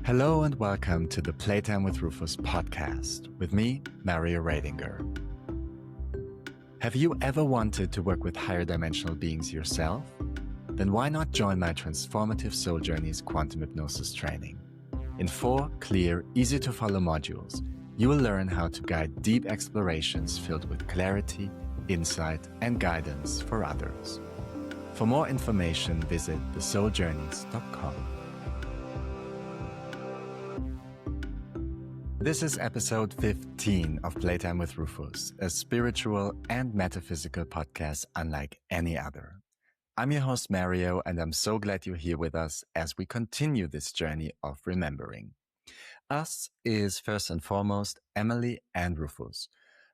Hello and welcome to the Playtime with Rufus podcast with me, Mario Radinger. Have you ever wanted to work with higher dimensional beings yourself? Then why not join my Transformative Soul Journeys Quantum Hypnosis training? In 4 clear, easy-to-follow modules, you will learn how to guide deep explorations filled with clarity, insight, and guidance for others. For more information, visit thesouljourneys.com. This is episode 15 of Playtime with Rufus, a spiritual and metaphysical podcast unlike any other. I'm your host, Mario, and I'm so glad you're here with us as we continue this journey of remembering. Us is first and foremost Emily and Rufus.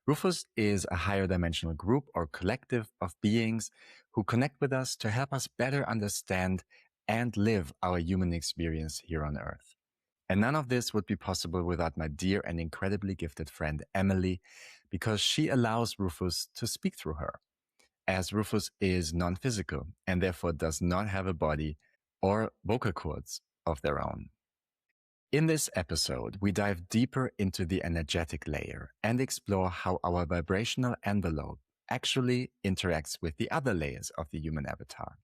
Rufus is a higher dimensional group or collective of beings who connect with us to help us better understand and live our human experience here on Earth. And none of this would be possible without my dear and incredibly gifted friend Emily, because she allows Rufus to speak through her, as Rufus is non-physical and therefore does not have a body or vocal cords of their own. In this episode, we dive deeper into the energetic layer and explore how our vibrational envelope actually interacts with the other layers of the human avatar.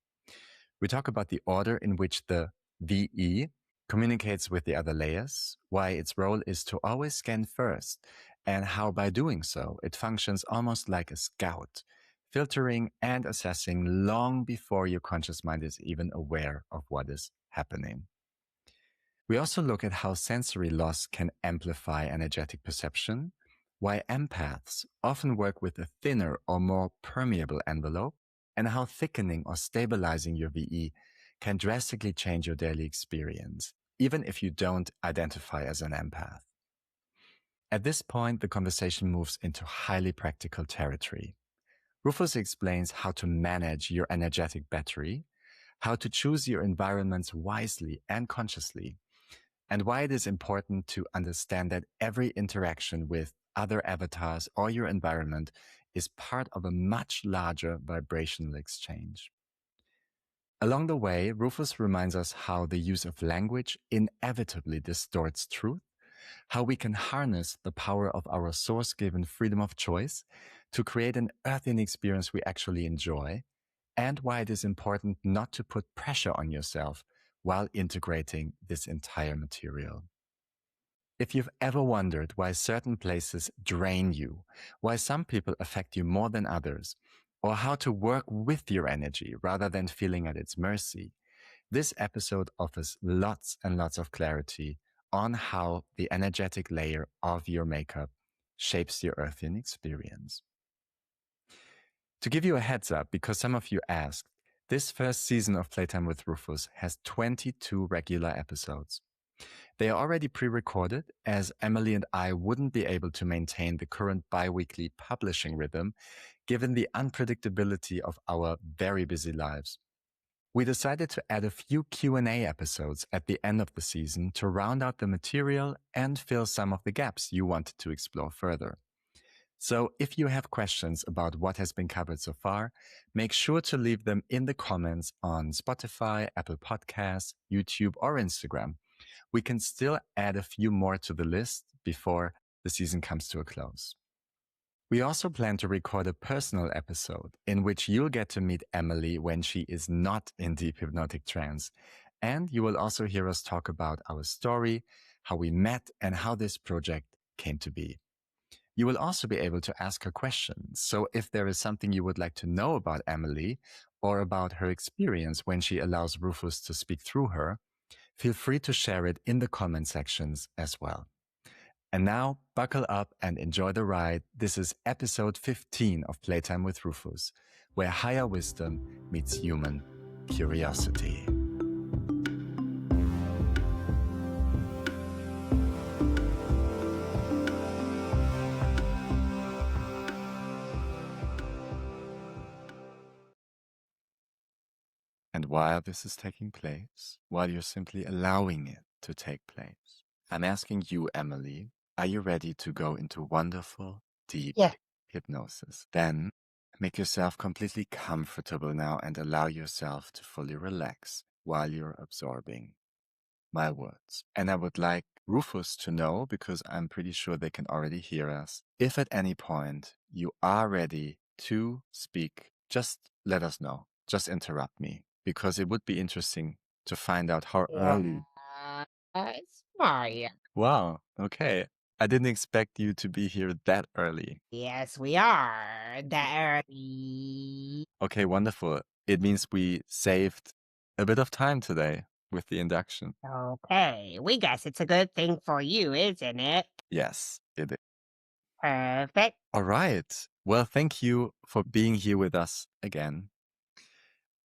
We talk about the order in which the VE communicates with the other layers, why its role is to always scan first, and how by doing so, it functions almost like a scout, filtering and assessing long before your conscious mind is even aware of what is happening. We also look at how sensory loss can amplify energetic perception, why empaths often work with a thinner or more permeable envelope, and how thickening or stabilizing your VE can drastically change your daily experience, even if you don't identify as an empath. At this point, the conversation moves into highly practical territory. Rufus explains how to manage your energetic battery, how to choose your environments wisely and consciously, and why it is important to understand that every interaction with other avatars or your environment is part of a much larger vibrational exchange. Along the way, Rufus reminds us how the use of language inevitably distorts truth, how we can harness the power of our source-given freedom of choice to create an earthing experience we actually enjoy, and why it is important not to put pressure on yourself while integrating this entire material. If you've ever wondered why certain places drain you, why some people affect you more than others, or how to work with your energy rather than feeling at its mercy, this episode offers lots and lots of clarity on how the energetic layer of your makeup shapes your earthen experience. To give you a heads up, because some of you asked, this first season of Playtime with Rufus has 22 regular episodes. They are already pre-recorded, as Emily and I wouldn't be able to maintain the current bi-weekly publishing rhythm given the unpredictability of our very busy lives. We decided to add a few Q&A episodes at the end of the season to round out the material and fill some of the gaps you wanted to explore further. So if you have questions about what has been covered so far, make sure to leave them in the comments on Spotify, Apple Podcasts, YouTube, or Instagram. We can still add a few more to the list before the season comes to a close. We also plan to record a personal episode in which you'll get to meet Emily when she is not in deep hypnotic trance. And you will also hear us talk about our story, how we met, and how this project came to be. You will also be able to ask her questions. So if there is something you would like to know about Emily or about her experience when she allows Rufus to speak through her, feel free to share it in the comment sections as well. And now, buckle up and enjoy the ride. This is episode 15 of Playtime with Rufus, where higher wisdom meets human curiosity. And while this is taking place, while you're simply allowing it to take place, I'm asking you, Emily, are you ready to go into wonderful, deep hypnosis? Then make yourself completely comfortable now and allow yourself to fully relax while you're absorbing. my words. And I would like Rufus to know, because I'm pretty sure they can already hear us, if at any point you are ready to speak, just let us know. Just interrupt me, because it would be interesting to find out how early. It's Mario. Wow, okay. I didn't expect you to be here that early. Yes, we are. That early. Okay, wonderful. It means we saved a bit of time today with the induction. Okay, we guess it's a good thing for you, isn't it? Yes, it is. Perfect. All right. Well, thank you for being here with us again.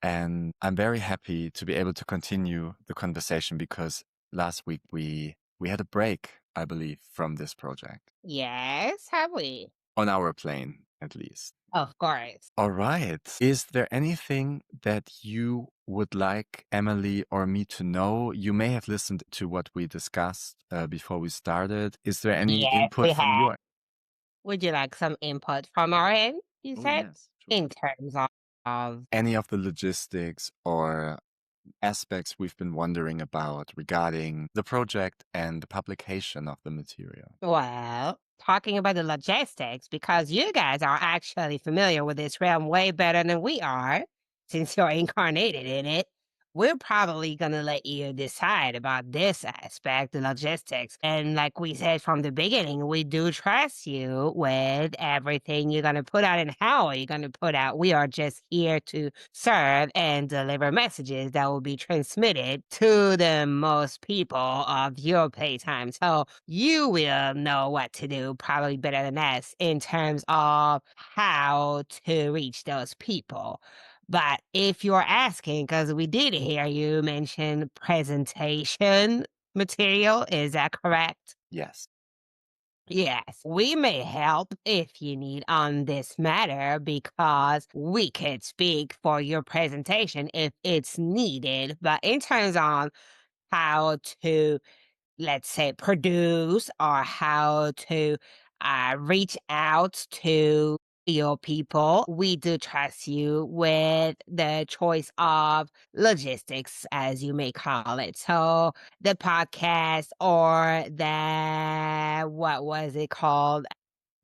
And I'm very happy to be able to continue the conversation, because last week we had a break, I believe, from this project. Yes, have we? On our plane, at least. Of course. All right. Is there anything that you would like Emily or me to know? You may have listened to what we discussed before we started. Is there any Yes, we input from have. your? Would you like some input from our end, you Oh, said? yes, sure. In terms of Any of the logistics or aspects we've been wondering about regarding the project and the publication of the material. well, talking about the logistics, because you guys are actually familiar with this realm way better than we are, since you're incarnated in it. We're probably gonna let you decide about this aspect, the logistics. And like we said from the beginning, we do trust you with everything you're gonna put out and how you're gonna put out. We are just here to serve and deliver messages that will be transmitted to the most people of your playtime. So you will know what to do probably better than us in terms of how to reach those people. But if you're asking, because we did hear you mention presentation material, is that correct? Yes. Yes, we may help if you need on this matter because we could speak for your presentation if it's needed. But in terms on how to, let's say, produce or how to reach out to your people, we do trust you with the choice of logistics, as you may call it. So the podcast or the, what was it called?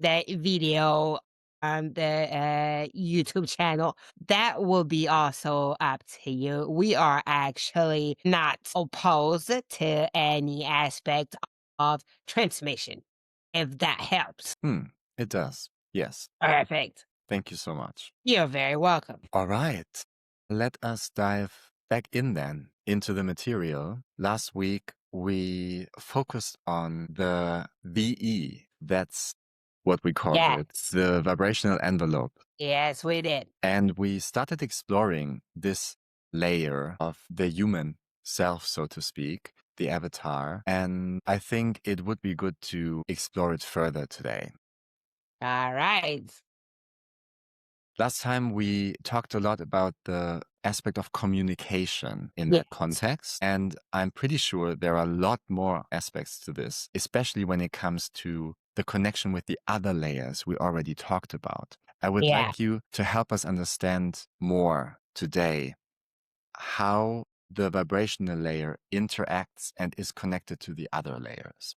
The video on the YouTube channel, that will be also up to you. We are actually not opposed to any aspect of transmission, if that helps. It does. Yes. Perfect. Thank you so much. You're very welcome. All right. Let us dive back in then into the material. Last week, we focused on the VE. That's what we called it, Yes. the vibrational envelope. Yes, we did. And we started exploring this layer of the human self, so to speak, the avatar. And I think it would be good to explore it further today. All right. Last time we talked a lot about the aspect of communication in Yes. that context. And I'm pretty sure there are a lot more aspects to this, especially when it comes to the connection with the other layers we already talked about. I would Yeah. like you to help us understand more today how the vibrational layer interacts and is connected to the other layers.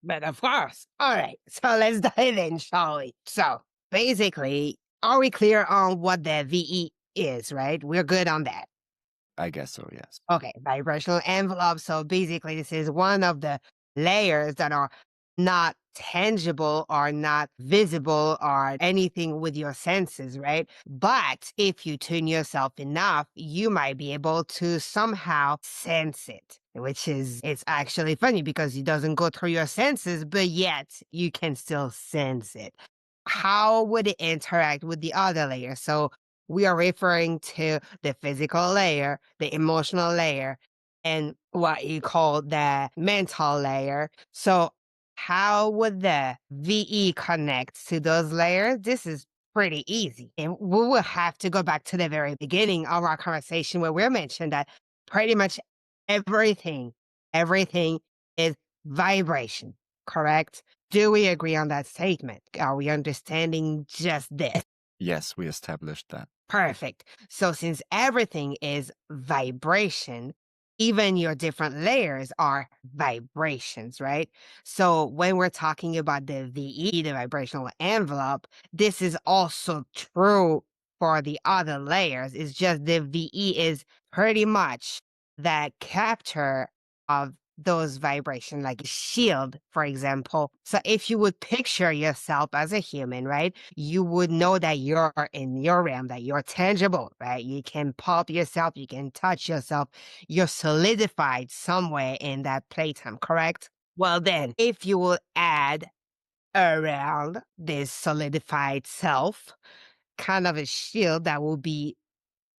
But of course. All right. So let's dive in, shall we? So basically, are we clear on what the VE is, right? We're good on that. I guess so, yes. Okay. Vibrational envelope. So basically, this is one of the layers that are not tangible or not visible or anything with your senses, right? But if you tune yourself enough, you might be able to somehow sense it, which is, it's actually funny because it doesn't go through your senses, but yet you can still sense it. How would it interact with the other layer? So we are referring to the physical layer, the emotional layer, and what you call the mental layer. So how would the VE connect to those layers? This is pretty easy. And we will have to go back to the very beginning of our conversation where we mentioned that pretty much everything, everything is vibration, correct? Do we agree on that statement? Are we understanding just this? Yes, we established that. Perfect. So since everything is vibration, Even your different layers are vibrations, right? So when we're talking about the VE, the vibrational envelope, this is also true for the other layers. It's just the VE is pretty much that capture of those vibration, like a shield, for example. So if you would picture yourself as a human, right, you would know that you're in your realm, that you're tangible, right? You can pulp yourself, you can touch yourself, you're solidified somewhere in that playtime, correct? Well, then, if you will add around this solidified self, kind of a shield that will be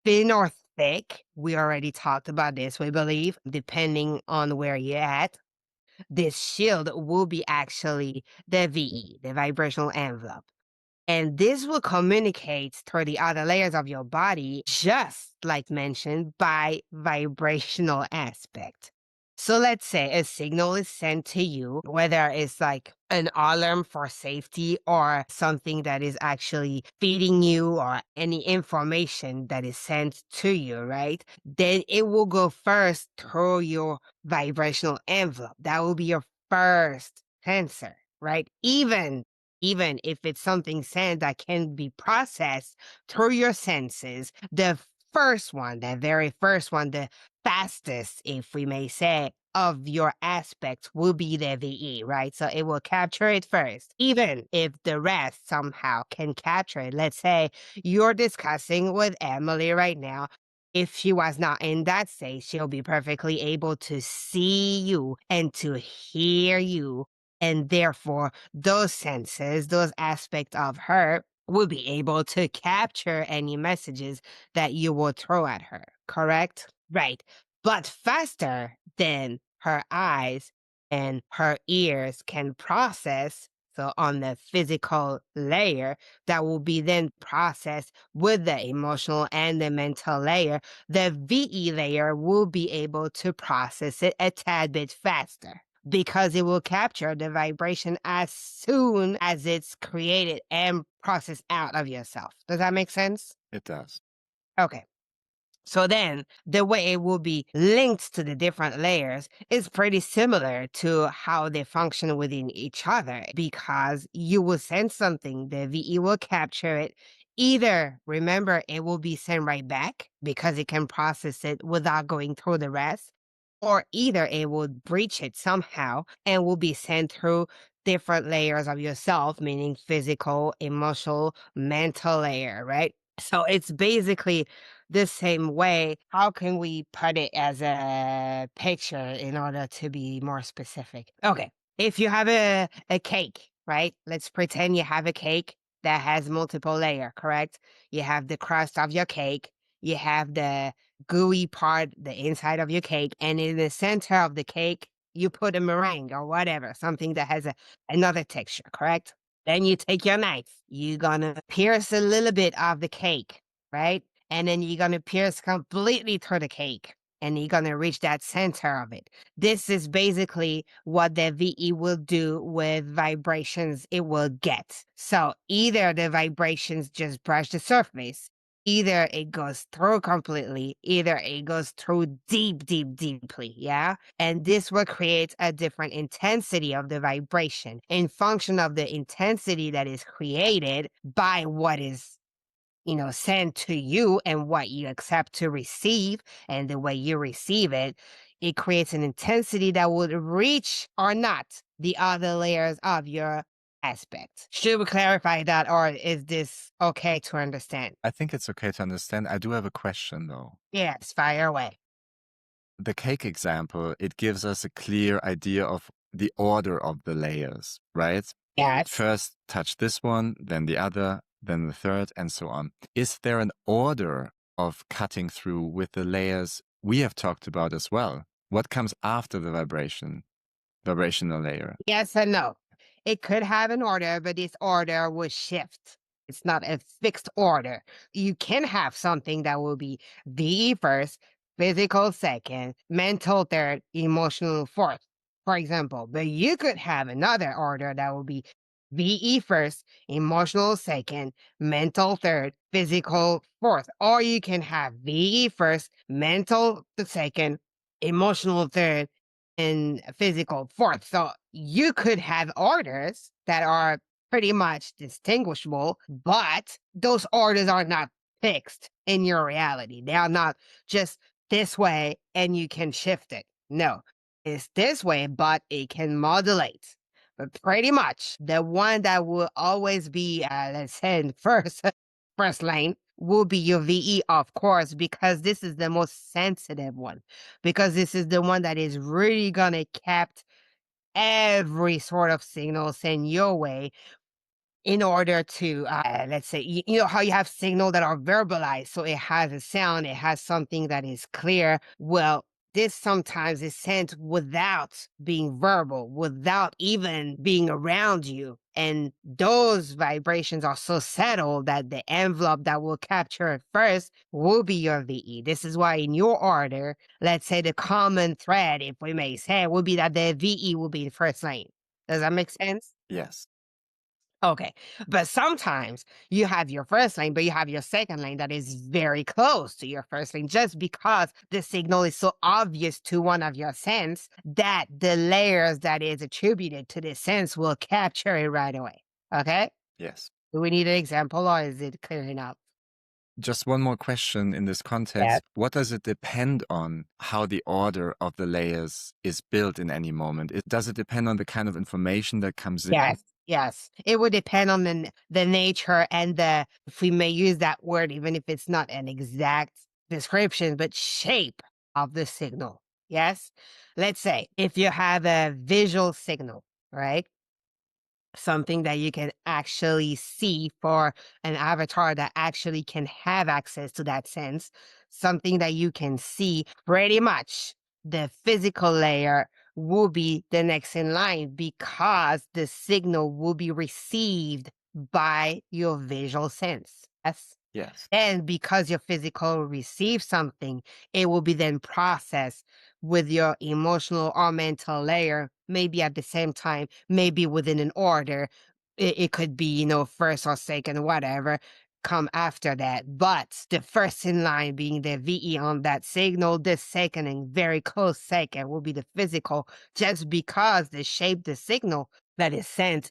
thin or thick. We already talked about this, we believe, depending on where you're at. This shield will be actually the VE, the vibrational envelope. And this will communicate through the other layers of your body, just like mentioned, by vibrational aspect. So let's say a signal is sent to you, whether it's like an alarm for safety or something that is actually feeding you or any information that is sent to you, right? Then it will go first through your vibrational envelope. That will be your first sensor, right? Even if it's something sent that can be processed through your senses, the first one, the very first one, the fastest, if we may say, of your aspects will be the VE, right? So it will capture it first, even if the rest somehow can capture it. Let's say you're discussing with Emily right now. If she was not in that state, she'll be perfectly able to see you and to hear you. And therefore, those senses, those aspects of her will be able to capture any messages that you will throw at her, correct? Right. But faster than her eyes and her ears can process. So, on the physical layer, that will be then processed with the emotional and the mental layer, the VE layer will be able to process it a tad bit faster because it will capture the vibration as soon as it's created and processed out of yourself. Does that make sense? It does. Okay. So then the way it will be linked to the different layers is pretty similar to how they function within each other because you will send something, the VE will capture it. Either, remember, it will be sent right back because it can process it without going through the rest, or either it will breach it somehow and will be sent through different layers of yourself, meaning physical, emotional, mental layer, right? So it's basically the same way. How can we put it as a picture in order to be more specific? Okay. If you have a cake, right? Let's pretend you have a cake that has multiple layer, correct? You have the crust of your cake, you have the gooey part, the inside of your cake, and in the center of the cake, you put a meringue or whatever, something that has another texture, correct? Then you take your knife, you're gonna pierce a little bit of the cake, right? And then you're gonna pierce completely through the cake and you're gonna reach that center of it. This is basically what the VE will do with vibrations it will get. So either the vibrations just brush the surface, either it goes through completely, either it goes through deeply, yeah? And this will create a different intensity of the vibration in function of the intensity that is created by what is sent to you and what you accept to receive and the way you receive it. It creates an intensity that would reach or not the other layers of your aspect. Should we clarify that, or is this okay to understand? I think it's okay to understand. I do have a question though. Yes, fire away. The cake example, it gives us a clear idea of the order of the layers, right? Yes. First touch this one, then the other, then the third, and so on. Is there an order of cutting through with the layers we have talked about as well? What comes after the vibrational layer? Yes and no. It could have an order, but this order will shift. It's not a fixed order. You can have something that will be VE first, physical second, mental third, emotional fourth, for example. But you could have another order that will be VE first, emotional second, mental third, physical fourth. Or you can have VE first, mental the second, emotional third, and physical fourth. So you could have orders that are pretty much distinguishable, but those orders are not fixed in your reality. They are not just this way and you can shift it. No, it's this way, but it can modulate. But pretty much the one that will always be, let's say, in first lane will be your VE, of course, because this is the most sensitive one, because this is the one that is really gonna capture every sort of signal sent your way in order to, let's say, you know how you have signal that are verbalized, so it has a sound, it has something that is clear. Well, this sometimes is sent without being verbal, without even being around you. And those vibrations are so subtle that the envelope that will capture it first will be your VE. This is why in your order, let's say the common thread, if we may say, will be that the VE will be the first lane. Does that make sense? Yes. Okay. But sometimes you have your first lane, but you have your second lane that is very close to your first lane just because the signal is so obvious to one of your sense that the layers that is attributed to this sense will capture it right away. Okay? Yes. Do we need an example or is it clear enough? Just one more question in this Yeah. context. What does it depend on how the order of the layers is built in any moment? Does it depend on the kind of information that comes in? Yes. Yes. It would depend on the nature and the, if we may use that word, even if it's not an exact description, but shape of the signal. Yes. Let's say if you have a visual signal, right? Something that you can actually see for an avatar that actually can have access to that sense, something that you can see pretty much the physical layer will be the next in line because the signal will be received by your visual sense. Yes. Yes. And because your physical receives something, it will be then processed with your emotional or mental layer, maybe at the same time, maybe within an order. It could be, first or second, whatever, come after that. But the first in line being the VE on that signal, the second and very close second will be the physical, just because the shape, the signal that is sent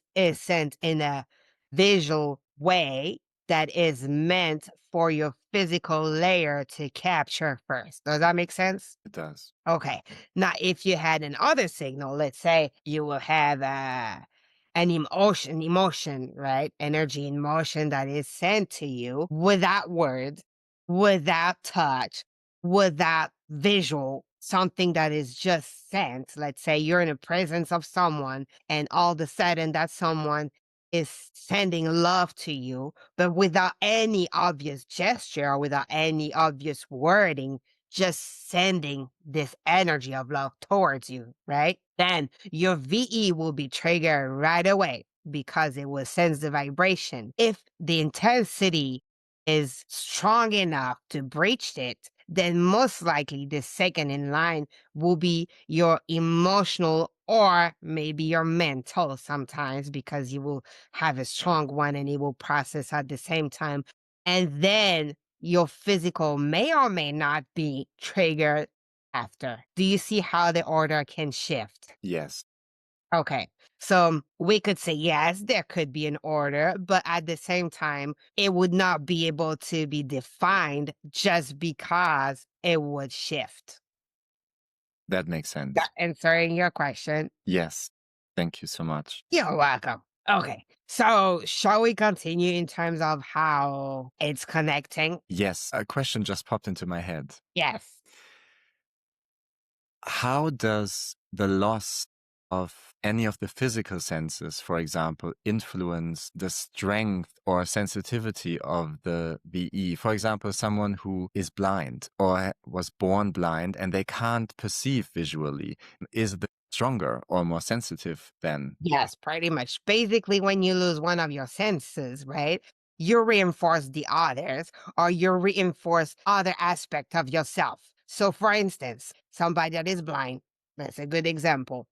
in a visual way that is meant for your physical layer to capture first. Does that make sense? It does. Okay. Now, if you had another signal, let's say you will have an emotion, right? Energy in motion that is sent to you without words, without touch, without visual, something that is just sent. Let's say you're in the presence of someone and all of a sudden that someone is sending love to you, but without any obvious gesture or without any obvious wording, just sending this energy of love towards you, right? Then your VE will be triggered right away because it will sense the vibration. If the intensity is strong enough to breach it, then most likely the second in line will be your emotional or maybe your mental sometimes because you will have a strong one and it will process at the same time. And then your physical may or may not be triggered after. Do you see how the order can shift? Yes. Okay. So we could say, yes, there could be an order, but at the same time, it would not be able to be defined just because it would shift. That makes sense. That answering your question. Yes. Thank you so much. You're welcome. Okay. So shall we continue in terms of how it's connecting? Yes. A question just popped into my head. Yes. How does the loss of any of the physical senses, for example, influence the strength or sensitivity of the VE? For example, someone who is blind or was born blind and they can't perceive visually, is the stronger or more sensitive then? Yes, pretty much. Basically, when you lose one of your senses, right, you reinforce the others or you reinforce other aspect of yourself. So, for instance, somebody that is blind, that's a good example.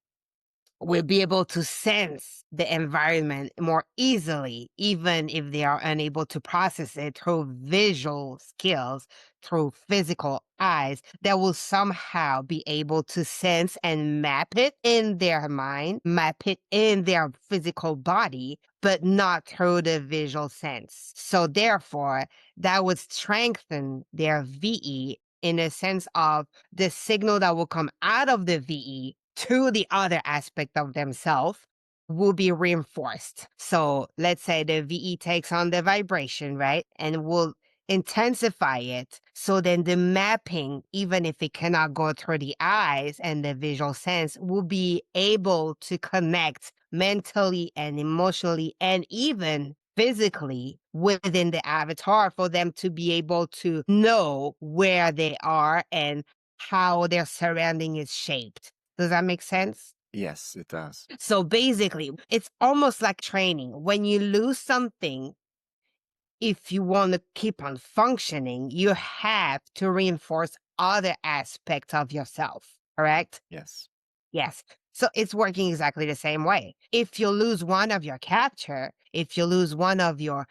will be able to sense the environment more easily, even if they are unable to process it through visual skills, through physical eyes, that will somehow be able to sense and map it in their mind, map it in their physical body, but not through the visual sense. So therefore, that would strengthen their VE in a sense of the signal that will come out of the VE to the other aspect of themselves will be reinforced. So let's say the VE takes on the vibration, right? And will intensify it. So then the mapping, even if it cannot go through the eyes and the visual sense, will be able to connect mentally and emotionally and even physically within the avatar for them to be able to know where they are and how their surrounding is shaped. Does that make sense? Yes, it does. So basically, it's almost like training. When you lose something, if you want to keep on functioning, you have to reinforce other aspects of yourself, correct? Yes. Yes. So it's working exactly the same way. If you lose one of your capture, if you lose one of your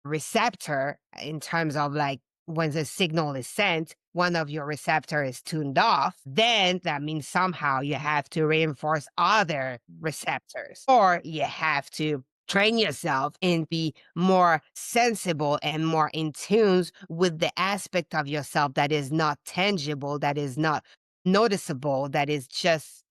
receptor in terms of like when the signal is sent, one of your receptor is tuned off, then that means somehow you have to reinforce other receptors or you have to train yourself and be more sensible and more in tune with the aspect of yourself that is not tangible, that is not noticeable, that is just,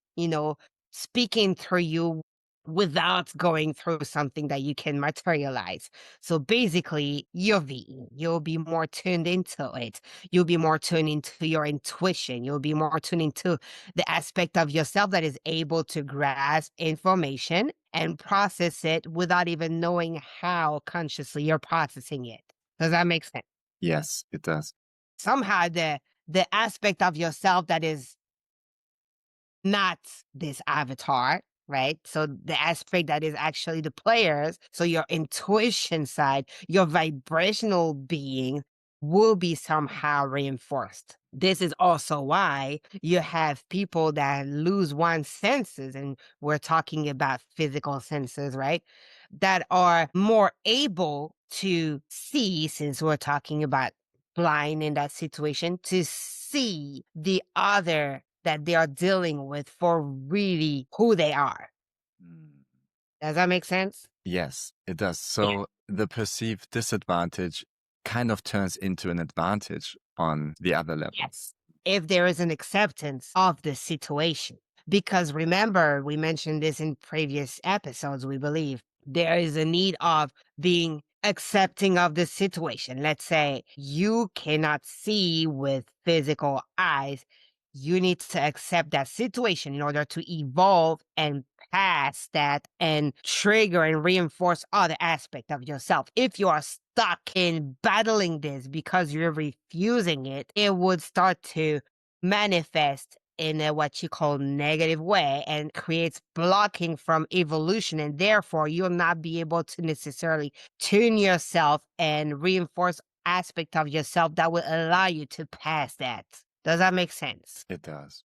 speaking through you without going through something that you can materialize. So basically, you'll be more tuned into it. You'll be more tuned into your intuition. You'll be more tuned into the aspect of yourself that is able to grasp information and process it without even knowing how consciously you're processing it. Does that make sense? Yes, it does. Somehow the aspect of yourself that is not this avatar, right? So the aspect that is actually the players, so your intuition side, your vibrational being will be somehow reinforced. This is also why you have people that lose one senses, and we're talking about physical senses, right? That are more able to see, since we're talking about blind in that situation, to see the other that they are dealing with for really who they are. Mm. Does that make sense? Yes, it does. Yeah. So the perceived disadvantage kind of turns into an advantage on the other level. Yes. If there is an acceptance of the situation. Because remember, we mentioned this in previous episodes, we believe there is a need of being accepting of the situation. Let's say you cannot see with physical eyes. You need to accept that situation in order to evolve and pass that and trigger and reinforce other aspect of yourself. If you are stuck in battling this because you're refusing it, it would start to manifest in a what you call negative way and creates blocking from evolution, and therefore you'll not be able to necessarily tune yourself and reinforce aspect of yourself that will allow you to pass that. Does that make sense? It does.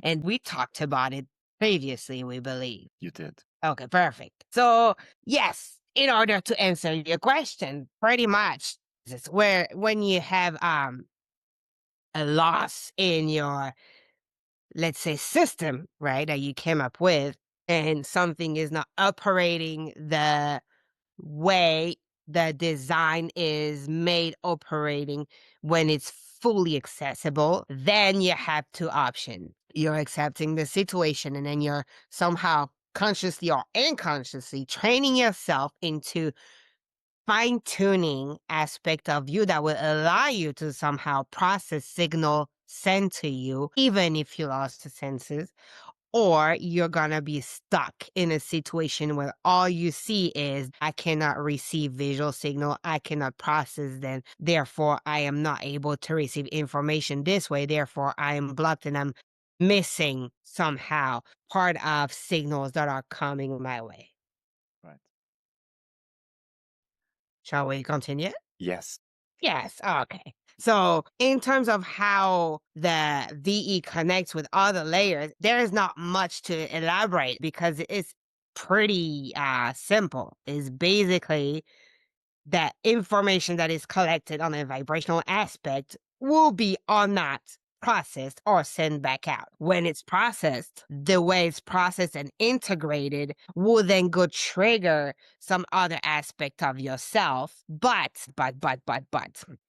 And we talked about it previously, we believe. You did. Okay, perfect. So, yes, in order to answer your question, pretty much this is where when you have a loss in your, let's say, system, right, that you came up with, and something is not operating the way the design is made operating when it's fully accessible, then you have two options. You're accepting the situation, and then you're somehow consciously or unconsciously training yourself into fine-tuning aspect of you that will allow you to somehow process signal sent to you, even if you lost the senses, or you're gonna be stuck in a situation where all you see is, I cannot receive visual signal, I cannot process them, therefore I am not able to receive information this way, therefore I am blocked and I'm missing somehow part of signals that are coming my way. Right. Shall we continue? Yes. Yes, okay. So, in terms of how the VE connects with other layers, there is not much to elaborate because it's pretty simple. It's basically that information that is collected on a vibrational aspect will be or not processed or sent back out. When it's processed, the way it's processed and integrated will then go trigger some other aspect of yourself. But,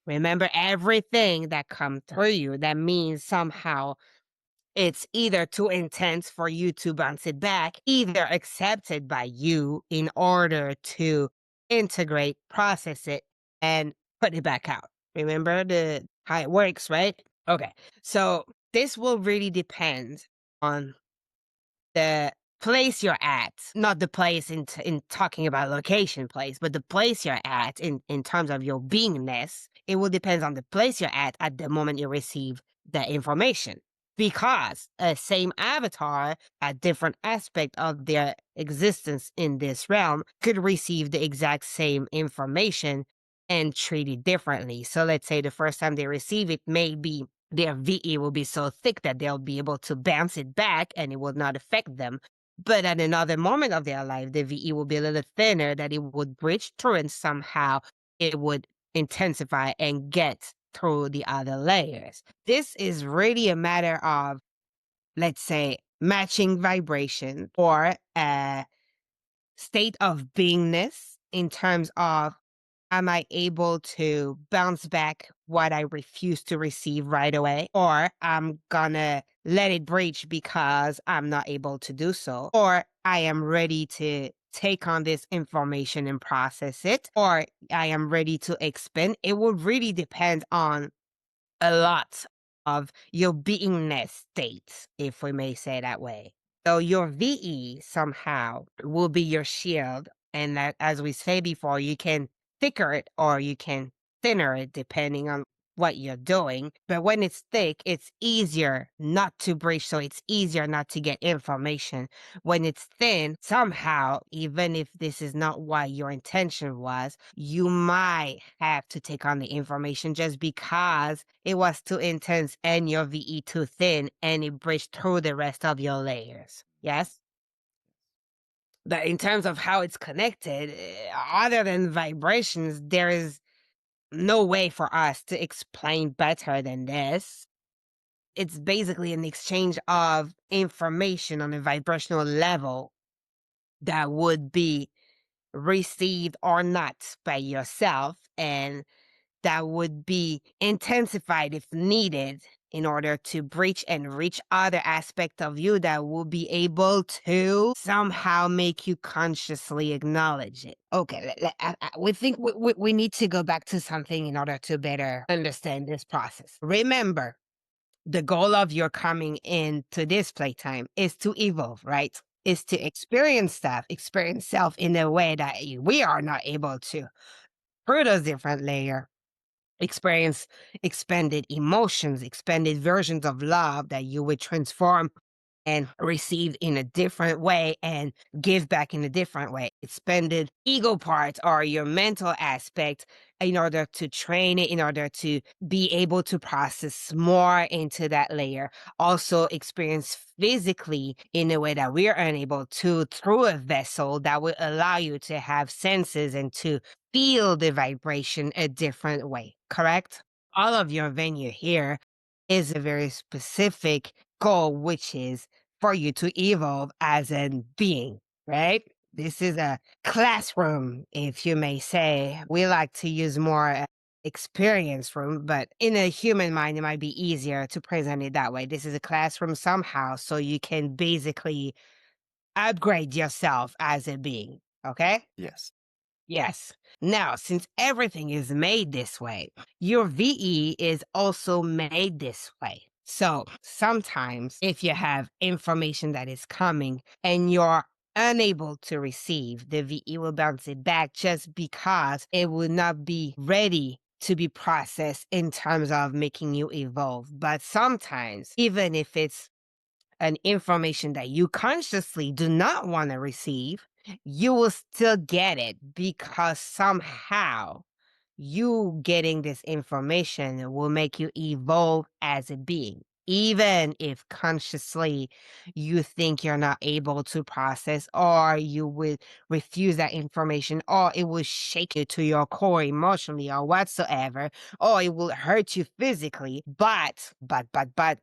remember everything that comes through you, that means somehow it's either too intense for you to bounce it back, either accepted by you in order to integrate, process it, and put it back out. Remember how it works, right? Okay. So this will really depend on the place you're at, not the place in talking about location place, but the place you're at in terms of your beingness. It will depend on the place you're at the moment you receive the information. Because a same avatar at different aspect of their existence in this realm could receive the exact same information and treat it differently. So let's say the first time they receive it, maybe their VE will be so thick that they'll be able to bounce it back and it will not affect them. But at another moment of their life, the VE will be a little thinner that it would bridge through and somehow it would intensify and get through the other layers. This is really a matter of, let's say, matching vibration or a state of beingness in terms of, am I able to bounce back what I refuse to receive right away? Or I'm gonna let it breach because I'm not able to do so. Or I am ready to take on this information and process it. Or I am ready to expend. It will really depend on a lot of your beingness state, if we may say that way. So your VE somehow will be your shield. And that, as we say before, you can thicker it or you can thinner it depending on what you're doing. But when it's thick, it's easier not to breach. So it's easier not to get information. When it's thin, somehow, even if this is not what your intention was, you might have to take on the information just because it was too intense and your VE too thin and it breached through the rest of your layers. Yes? But in terms of how it's connected, other than vibrations, there is no way for us to explain better than this. It's basically an exchange of information on a vibrational level that would be received or not by yourself, and that would be intensified if needed in order to breach and reach other aspect of you that will be able to somehow make you consciously acknowledge it. Okay, we think we need to go back to something in order to better understand this process. Remember, the goal of your coming into this playtime is to evolve, right? Is to experience stuff, experience self in a way that we are not able to. Through those different layers, experience expanded emotions, expanded versions of love that you would transform and receive in a different way and give back in a different way. Expanded ego parts or your mental aspect in order to train it, in order to be able to process more into that layer. Also experience physically in a way that we're unable to through a vessel that will allow you to have senses and to feel the vibration a different way, correct? All of your venue here is a very specific goal, which is for you to evolve as a being, right? This is a classroom, if you may say. We like to use more experience room, but in a human mind, it might be easier to present it that way. This is a classroom somehow, so you can basically upgrade yourself as a being, okay? Yes. Yes. Now, since everything is made this way, your VE is also made this way. So sometimes if you have information that is coming and you're unable to receive, the VE will bounce it back just because it will not be ready to be processed in terms of making you evolve. But sometimes, even if it's an information that you consciously do not want to receive, you will still get it because somehow you getting this information will make you evolve as a being. Even if consciously you think you're not able to process, or you would refuse that information, or it will shake you to your core emotionally or whatsoever, or it will hurt you physically, but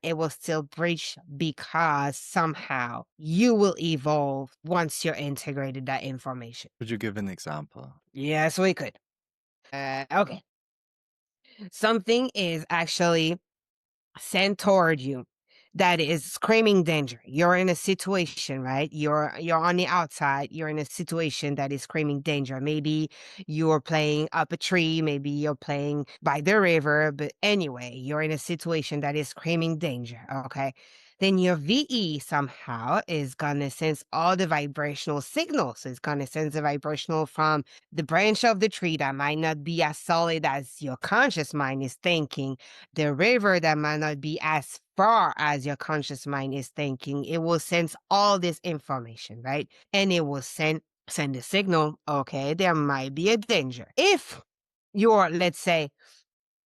it will still breach because somehow you will evolve once you're integrated that information. Could you give an example? Yes, we could. Okay. Something is actually sent toward you that is screaming danger. You're in a situation, right? You're on the outside. You're in a situation that is screaming danger. Maybe you're playing up a tree, maybe you're playing by the river, but anyway, you're in a situation that is screaming danger, okay? Then your VE somehow is gonna sense all the vibrational signals. It's gonna sense the vibrational from the branch of the tree that might not be as solid as your conscious mind is thinking, the river that might not be as far as your conscious mind is thinking. It will sense all this information, right? And it will send a signal. Okay, there might be a danger. If you're, let's say,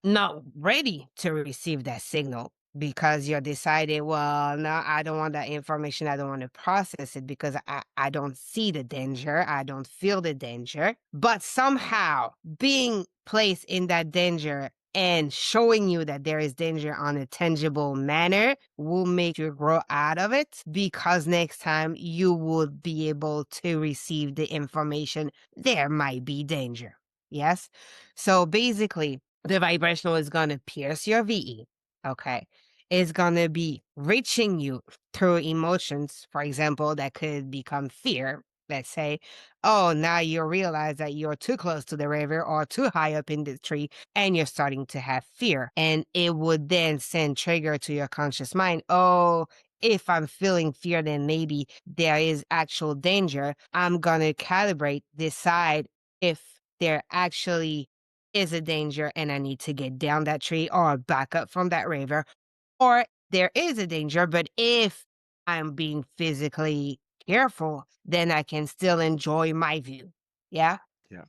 not ready to receive that signal because you're decided, well, no, I don't want that information. I don't want to process it because I don't see the danger. I don't feel the danger. But somehow being placed in that danger and showing you that there is danger on a tangible manner will make you grow out of it, because next time you would be able to receive the information. There might be danger. Yes. So basically, the vibrational is going to pierce your VE. Okay. It's going to be reaching you through emotions, for example, that could become fear. Let's say, oh, now you realize that you're too close to the river or too high up in the tree, and you're starting to have fear. And it would then send trigger to your conscious mind. Oh, if I'm feeling fear, then maybe there is actual danger. I'm going to calibrate, decide if there actually is a danger and I need to get down that tree or back up from that river, or there is a danger, but if I'm being physically careful, then I can still enjoy my view. Yeah. Yeah.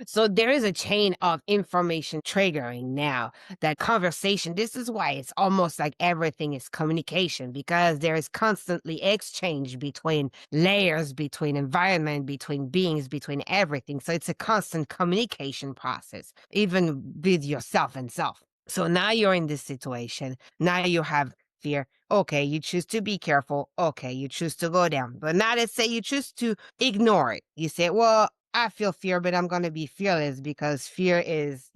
So there is a chain of information triggering now. That conversation, this is why it's almost like everything is communication, because there is constantly exchange between layers, between environment, between beings, between everything. So it's a constant communication process, even with yourself and self. So now you're in this situation. Now you have fear. Okay, you choose to be careful. Okay, you choose to go down. But now let's say you choose to ignore it. You say, well, I feel fear, but I'm going to be fearless because fear is,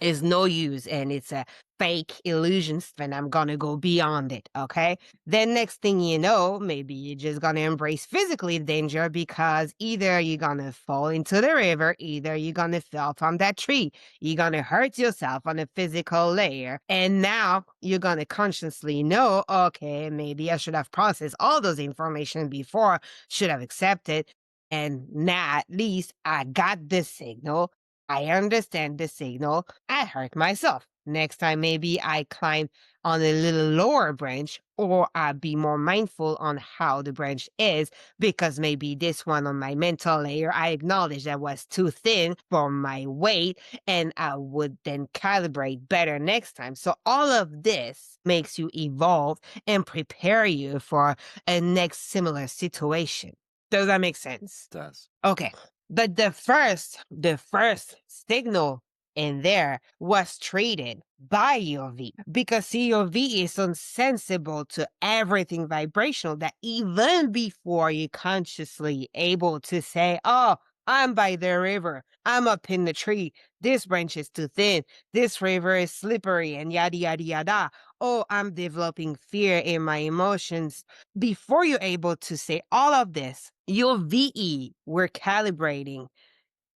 is no use and it's a fake illusion, and I'm going to go beyond it. Okay. Then next thing you know, maybe you're just going to embrace physically danger, because either you're going to fall into the river, either you're going to fall from that tree, you're going to hurt yourself on a physical layer. And now you're going to consciously know, okay, maybe I should have processed all those information before, should have accepted. And now at least I got the signal. I understand the signal. I hurt myself. Next time, maybe I climb on a little lower branch, or I be more mindful on how the branch is, because maybe this one on my mental layer, I acknowledge that was too thin for my weight, and I would then calibrate better next time. So all of this makes you evolve and prepare you for a next similar situation. Does that make sense? It does. Okay. But the first signal in there was treated by your V, because see, your V is insensible to everything vibrational, that even before you consciously able to say, oh, I'm by the river, I'm up in the tree, this branch is too thin, this river is slippery, and yada yada yada. Oh, I'm developing fear in my emotions. Before you're able to say all of this, your VE, we're calibrating.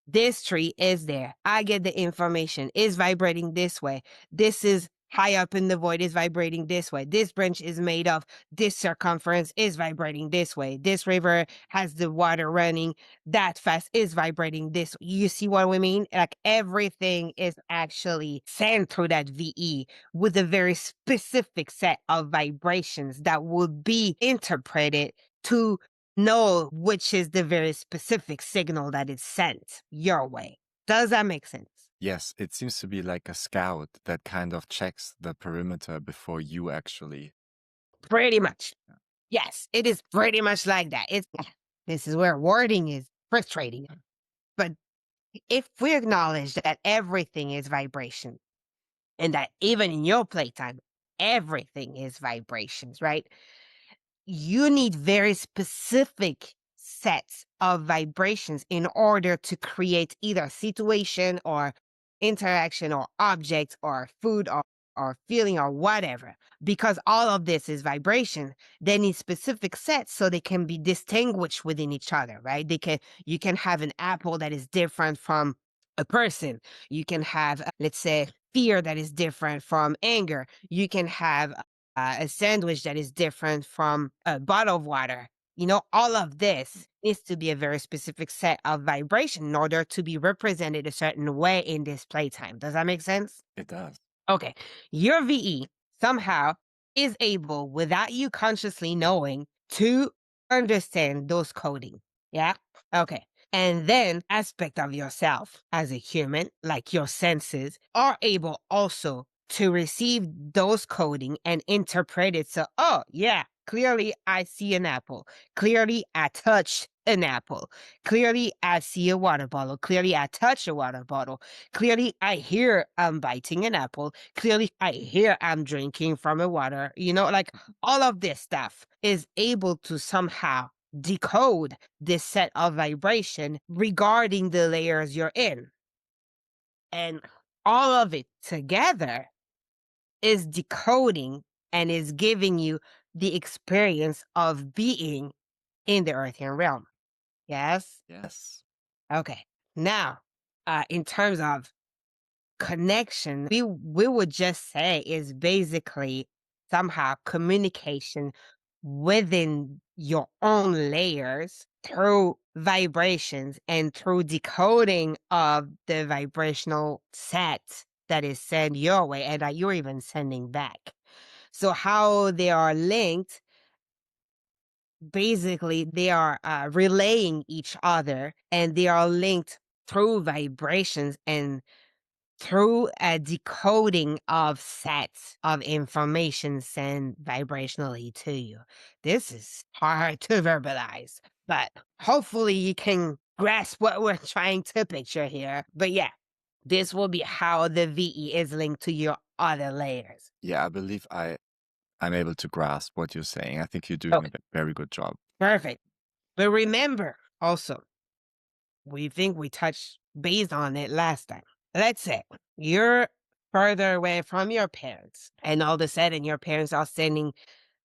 This tree is there. I get the information. It's vibrating this way. This is high up in the void, is vibrating this way. This branch is made of this circumference, is vibrating this way. This river has the water running that fast, is vibrating this. You see what we mean? Like everything is actually sent through that VE with a very specific set of vibrations that would be interpreted to know which is the very specific signal that is sent your way. Does that make sense? Yes, it seems to be like a scout that kind of checks the perimeter before you actually. Pretty much. Yes, it is pretty much like that. This is where wording is frustrating. But if we acknowledge that everything is vibration and that even in your playtime, everything is vibrations, right? You need very specific sets of vibrations in order to create either situation or interaction or object or food or feeling or whatever. Because all of this is vibration, they need specific sets so they can be distinguished within each other, right? You can have an apple that is different from a person. You can have, let's say, fear that is different from anger. You can have a sandwich that is different from a bottle of water. All of this needs to be a very specific set of vibration in order to be represented a certain way in this playtime. Does that make sense? It does. Okay. Your VE somehow is able, without you consciously knowing, to understand those coding. Yeah? Okay. And then aspect of yourself as a human, like your senses, are able also to receive those coding and interpret it. So, oh, yeah, clearly I see an apple. Clearly I touch an apple. Clearly I see a water bottle. Clearly I touch a water bottle. Clearly I hear I'm biting an apple. Clearly I hear I'm drinking from a water. Like all of this stuff is able to somehow decode this set of vibration regarding the layers you're in. And all of it together is decoding and is giving you the experience of being in the earthen realm. Yes? Yes. Okay. Now, in terms of connection, we would just say is basically somehow communication within your own layers through vibrations and through decoding of the vibrational set that is sent your way and that you're even sending back. So how they are linked, basically they are relaying each other and they are linked through vibrations and through a decoding of sets of information sent vibrationally to you. This is hard to verbalize, but hopefully you can grasp what we're trying to picture here. But yeah, this will be how the VE is linked to your other layers. Yeah, I believe I'm able to grasp what you're saying. I think you're doing a Okay, very good job. perfect. But remember also, we think we touched base on it last time. Let's say you're further away from your parents, and all of a sudden your parents are sending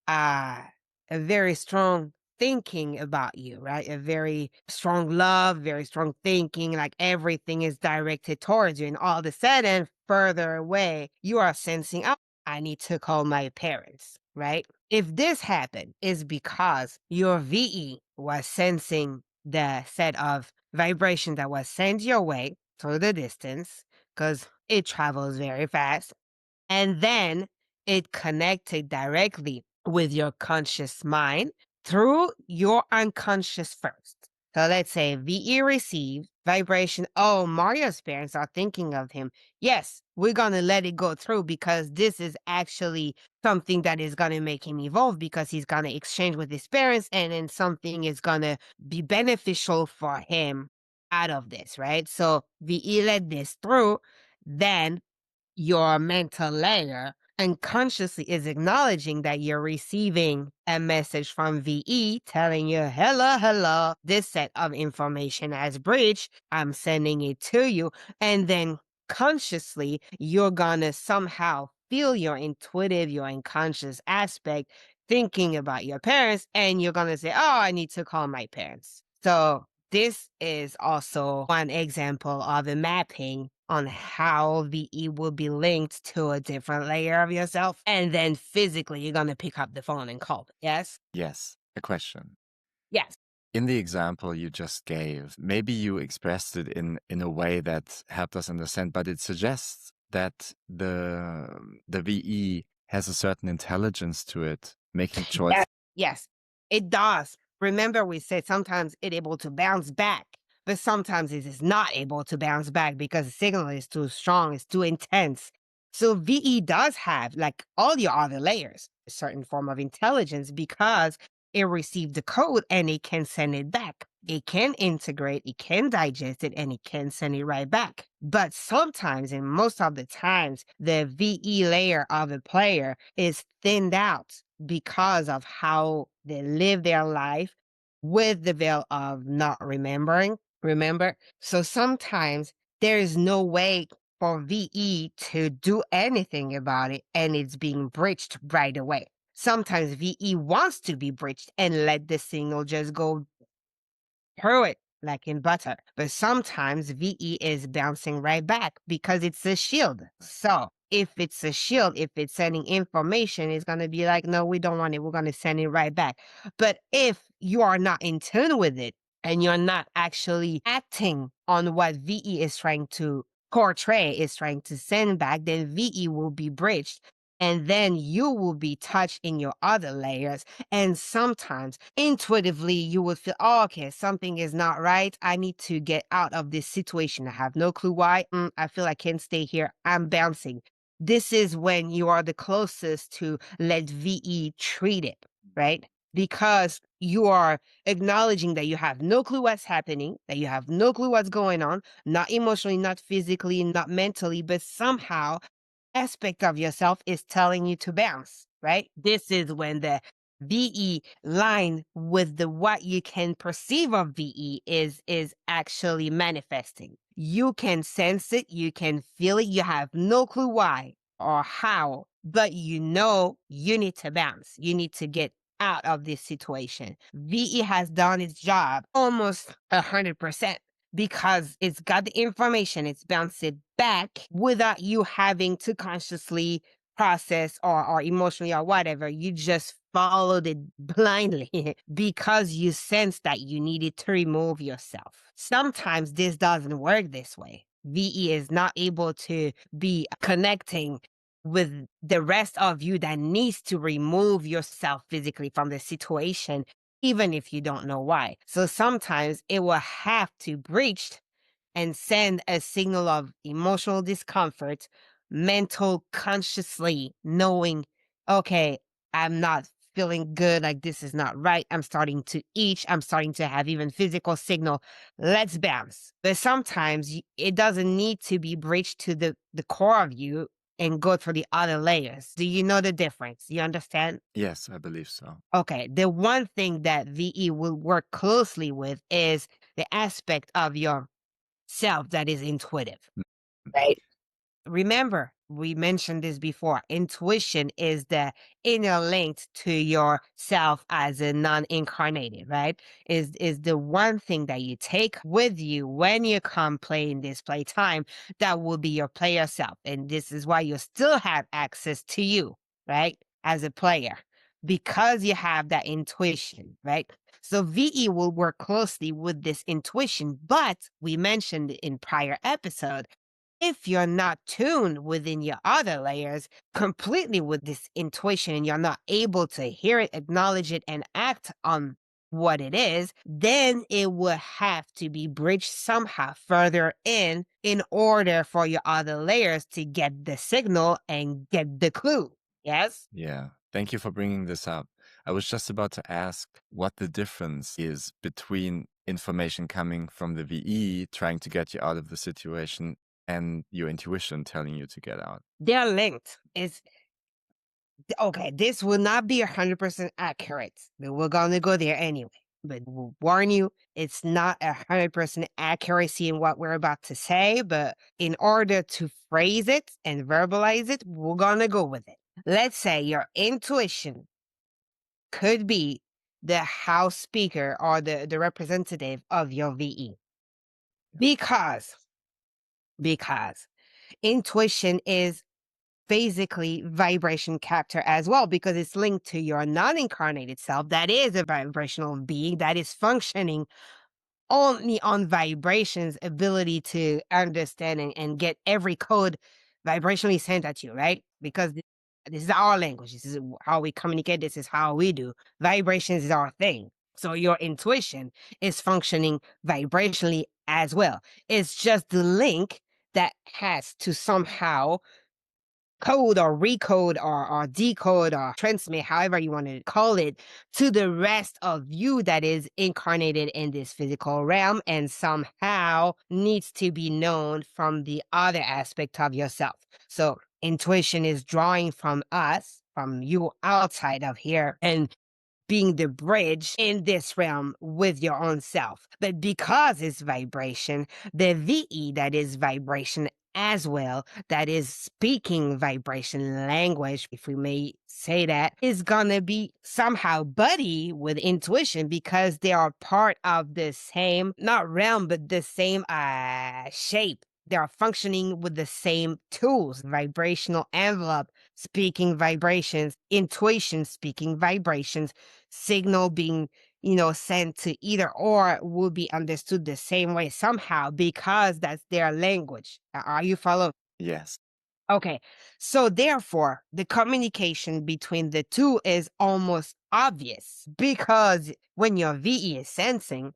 uh, a very strong thinking about you, right? A very strong love, very strong thinking, like everything is directed towards you. And all of a sudden, further away, you are sensing, oh, I need to call my parents, right? If this happened, is because your VE was sensing the set of vibration that was sent your way through the distance, because it travels very fast. And then it connected directly with your conscious mind through your unconscious first. So let's say VE received vibration. Oh, Mario's parents are thinking of him. Yes, we're going to let it go through because this is actually something that is going to make him evolve because he's going to exchange with his parents and then something is going to be beneficial for him out of this, right? So VE let this through. Then your mental layer unconsciously is acknowledging that you're receiving a message from VE telling you, hello, hello, this set of information has breached. I'm sending it to you. And then consciously, you're gonna somehow feel your intuitive, your unconscious aspect thinking about your parents, and you're gonna say, oh, I need to call my parents. So this is also one example of a mapping on how VE will be linked to a different layer of yourself. And then physically, you're going to pick up the phone and call it. Yes? Yes. A question. Yes. In the example you just gave, maybe you expressed it in a way that helped us understand, but it suggests that the VE has a certain intelligence to it, making choices. Yes. Yes. It does. Remember, we said sometimes it's able to bounce back but sometimes it is not able to bounce back because the signal is too strong, it's too intense. So VE does have, like all your other layers, a certain form of intelligence because it received the code and it can send it back. It can integrate, it can digest it, and it can send it right back. But sometimes, and most of the times, the VE layer of a player is thinned out because of how they live their life with the veil of not remembering. Remember? So sometimes there is no way for VE to do anything about it and it's being breached right away. Sometimes VE wants to be breached and let the signal just go through it like in butter. But sometimes VE is bouncing right back because it's a shield. So if it's a shield, if it's sending information, it's going to be like, no, we don't want it. We're going to send it right back. But if you are not in tune with it and you're not actually acting on what VE is trying to portray, is trying to send back, then VE will be breached. And then you will be touched in your other layers. And sometimes intuitively, you would feel, oh, okay, something is not right. I need to get out of this situation. I have no clue why. I feel I can't stay here. I'm bouncing. This is when you are the closest to let VE treat it, right? Because you are acknowledging that you have no clue what's happening, that you have no clue what's going on, not emotionally, not physically, not mentally, but somehow aspect of yourself is telling you to bounce, right? This is when the VE line with the what you can perceive of VE is actually manifesting. You can sense it, you can feel it, you have no clue why or how, but you know you need to bounce. You need to get out of this situation. VE has done its job almost 100% because it's got the information, it's bounced it back without you having to consciously process or emotionally or whatever. You just followed it blindly because you sense that you needed to remove yourself. Sometimes this doesn't work this way. VE is not able to be connecting with the rest of you that needs to remove yourself physically from the situation, even if you don't know why. So sometimes it will have to breach and send a signal of emotional discomfort, mental consciously knowing, okay, I'm not feeling good, like this is not right. I'm starting to itch. I'm starting to have even physical signal. Let's bounce. But sometimes it doesn't need to be breached to the core of you and go through the other layers. Do you know the difference? You understand? Yes, I believe so. Okay, the one thing that VE will work closely with is the aspect of your self that is intuitive, right? Remember, we mentioned this before. Intuition is the inner link to yourself as a non-incarnated, right? Is the one thing that you take with you when you come play in this playtime that will be your player self. And this is why you still have access to you, right? As a player. Because you have that intuition, right? So VE will work closely with this intuition, but we mentioned in prior episode if you're not tuned within your other layers completely with this intuition and you're not able to hear it, acknowledge it, and act on what it is, then it will have to be bridged somehow further in order for your other layers to get the signal and get the clue. Yes? Yeah. Thank you for bringing this up. I was just about to ask what the difference is between information coming from the VE trying to get you out of the situation and your intuition telling you to get out. They're linked. It's okay, this will not be 100% accurate, but we're going to go there anyway. But we'll warn you, it's not 100% accuracy in what we're about to say, but in order to phrase it and verbalize it, we're going to go with it. Let's say your intuition could be the house speaker or the representative of your VE. Because intuition is basically vibration capture as well because it's linked to your non-incarnated self that is a vibrational being that is functioning only on vibrations ability to understand and get every code vibrationally sent at you, right? Because this is our language, this is how we communicate, this is how we do. Vibrations is our thing. So your intuition is functioning vibrationally as well. It's just the link that has to somehow code or recode or decode or transmit, however you want to call it, to the rest of you that is incarnated in this physical realm and somehow needs to be known from the other aspect of yourself. So intuition is drawing from us, from you outside of here, and being the bridge in this realm with your own self. But because it's vibration, the VE that is vibration as well, that is speaking vibration language, if we may say that, is gonna be somehow buddy with intuition because they are part of the same, not realm, but the same shape. They are functioning with the same tools, vibrational envelope, speaking vibrations, intuition, speaking vibrations, signal being, sent to either or will be understood the same way somehow because that's their language. Are you following? Yes. Okay. So therefore, the communication between the two is almost obvious because when your VE is sensing,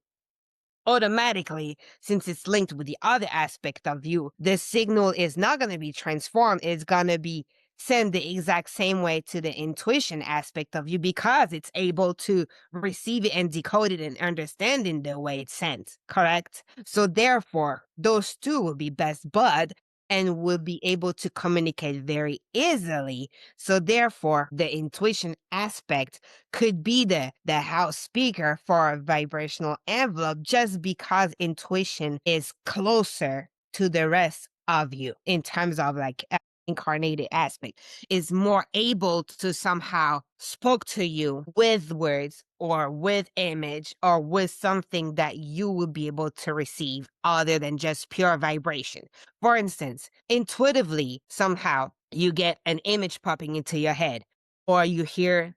automatically, since it's linked with the other aspect of you, the signal is not going to be transformed. It's going to be sent the exact same way to the intuition aspect of you because it's able to receive it and decode it and understand in the way it's sent. Correct? So therefore, those two will be best bud and will be able to communicate very easily. So therefore, the intuition aspect could be the house speaker for a vibrational envelope just because intuition is closer to the rest of you in terms of like incarnated aspect is more able to somehow spoke to you with words or with image or with something that you will be able to receive other than just pure vibration. For instance, intuitively somehow you get an image popping into your head or you hear,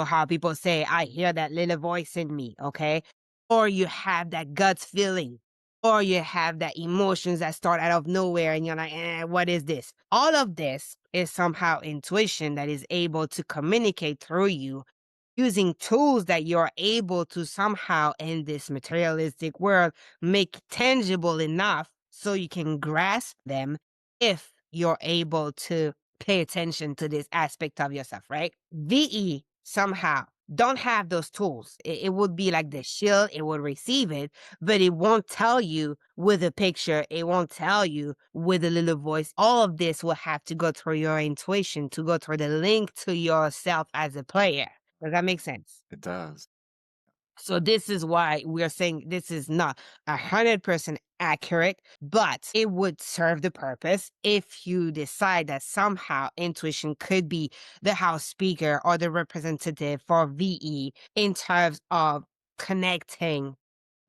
how people say, I hear that little voice in me, okay? Or you have that guts feeling, or you have that emotions that start out of nowhere and you're like, what is this? All of this is somehow intuition that is able to communicate through you using tools that you're able to somehow in this materialistic world make tangible enough so you can grasp them if you're able to pay attention to this aspect of yourself, right? VE somehow don't have those tools. It would be like the shield, it would receive it, but it won't tell you with a picture, it won't tell you with a little voice. All of this will have to go through your intuition, to go through the link to yourself as a player. Does that make sense? It does. So this is why we're saying this is not 100% accurate, but it would serve the purpose if you decide that somehow intuition could be the house speaker or the representative for VE in terms of connecting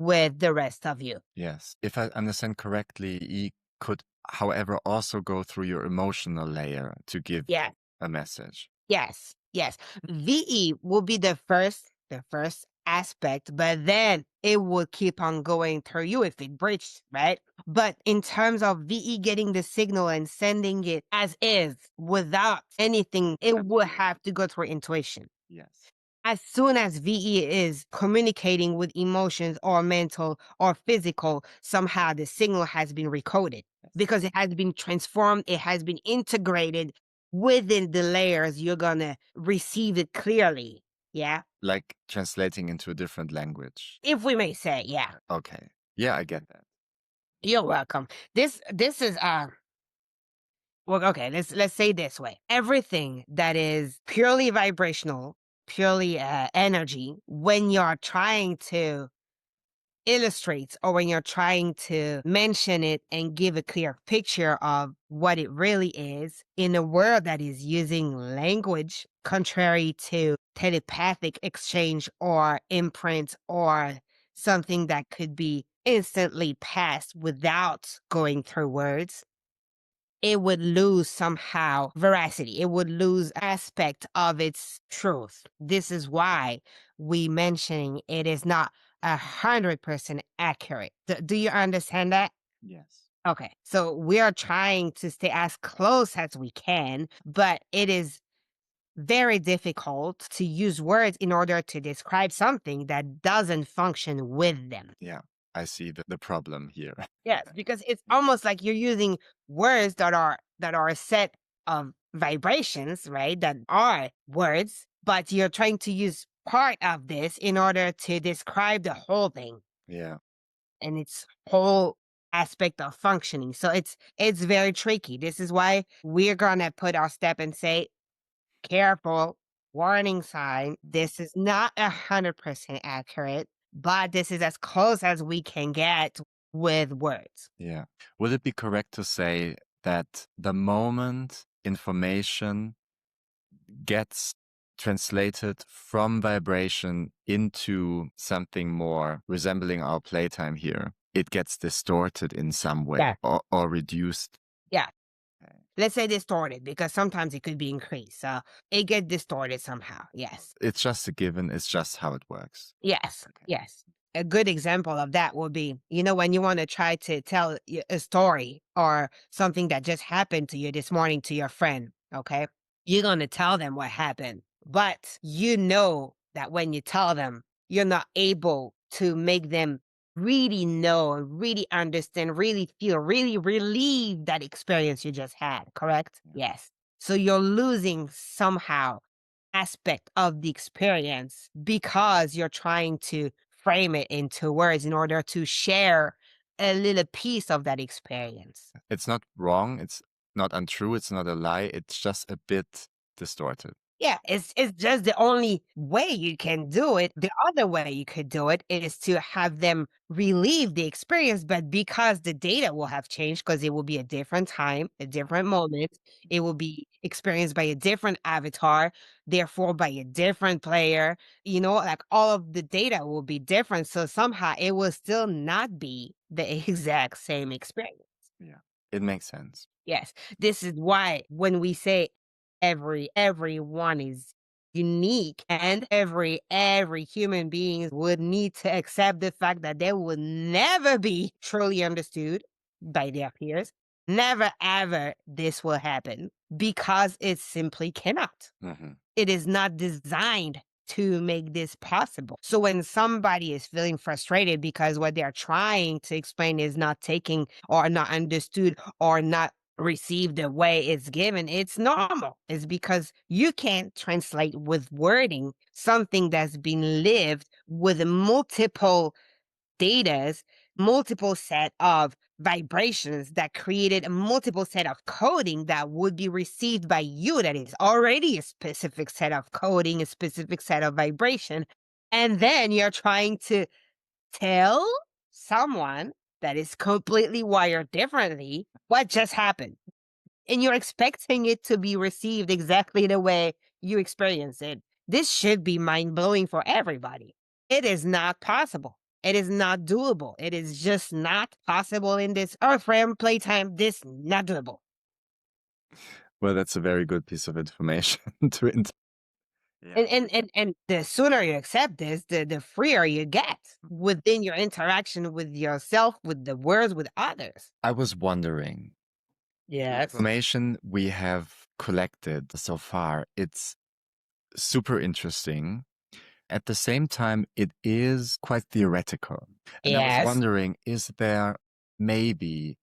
with the rest of you. Yes. If I understand correctly, he could, however, also go through your emotional layer to give Yeah. a message. Yes, yes. VE will be the first aspect, but then it will keep on going through you if it breaks, right? But in terms of VE getting the signal and sending it as is without anything, it will have to go through intuition. Yes. As soon as VE is communicating with emotions or mental or physical, somehow the signal has been recoded because it has been transformed, it has been integrated within the layers. You're gonna receive it clearly. Yeah. Like translating into a different language. If we may say, yeah. Okay. Yeah, I get that. You're welcome. This is well, okay, let's say this way. Everything that is purely vibrational, purely energy, when you're trying to illustrates or when you're trying to mention it and give a clear picture of what it really is in a world that is using language contrary to telepathic exchange or imprint or something that could be instantly passed without going through words, it would lose somehow veracity. It would lose aspect of its truth. This is why we mentioning it is not 100% accurate. Do you understand that? Yes. Okay. So we are trying to stay as close as we can, but it is very difficult to use words in order to describe something that doesn't function with them. Yeah, I see the problem here. Yes, because it's almost like you're using words that are a set of vibrations, right? That are words, but you're trying to use part of this in order to describe the whole thing Yeah, and its whole aspect of functioning. So it's very tricky. This is why we're gonna put our step and say, careful, warning sign. This is not 100% accurate, but this is as close as we can get with words. yeah. Would it be correct to say that the moment information gets translated from vibration into something more resembling our playtime here, it gets distorted in some way Yeah. or reduced? Yeah. Okay. Let's say distorted because sometimes it could be increased. So it gets distorted somehow. Yes. It's just a given, it's just how it works. Yes. Okay. Yes. A good example of that would be, when you want to try to tell a story or something that just happened to you this morning to your friend, okay? You're going to tell them what happened, but you know that when you tell them, you're not able to make them really know, really understand, really feel, really relieve that experience you just had, correct? Yeah. Yes. So you're losing somehow aspect of the experience because you're trying to frame it into words in order to share a little piece of that experience. It's not wrong, it's not untrue, it's not a lie, it's just a bit distorted. Yeah, it's just the only way you can do it. The other way you could do it is to have them relieve the experience, but because the data will have changed, because it will be a different time, a different moment, it will be experienced by a different avatar, therefore by a different player. Like all of the data will be different. So somehow it will still not be the exact same experience. Yeah. It makes sense. Yes. This is why when we say everyone is unique and every human being would need to accept the fact that they will never be truly understood by their peers. Never ever this will happen because it simply cannot. Mhm. It is not designed to make this possible. So when somebody is feeling frustrated because what they're trying to explain is not taking or not understood or not received the way it's given, it's normal. It's because you can't translate with wording something that's been lived with multiple datas, multiple set of vibrations that created a multiple set of coding that would be received by you that is already a specific set of coding, a specific set of vibration. And then you're trying to tell someone that is completely wired differently what just happened. And you're expecting it to be received exactly the way you experience it. This should be mind blowing for everybody. It is not possible. It is not doable. It is just not possible in this earth realm playtime. This not doable. Well, that's a very good piece of information to Yeah. And the sooner you accept this, the freer you get within your interaction with yourself, with the words, with others. I was wondering, the Yes. information we have collected so far, it's super interesting. At the same time, it is quite theoretical. And I was Yes. wondering, is there maybe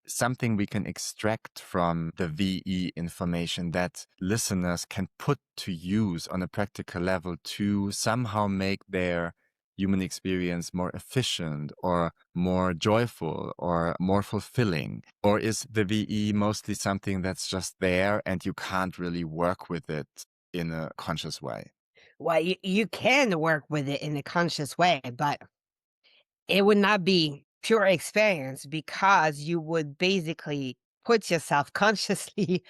something we can extract from the VE information that listeners can put to use on a practical level to somehow make their human experience more efficient or more joyful or more fulfilling? Or is the VE mostly something that's just there and you can't really work with it in a conscious way? Well, you can work with it in a conscious way, but it would not be pure experience because you would basically put yourself consciously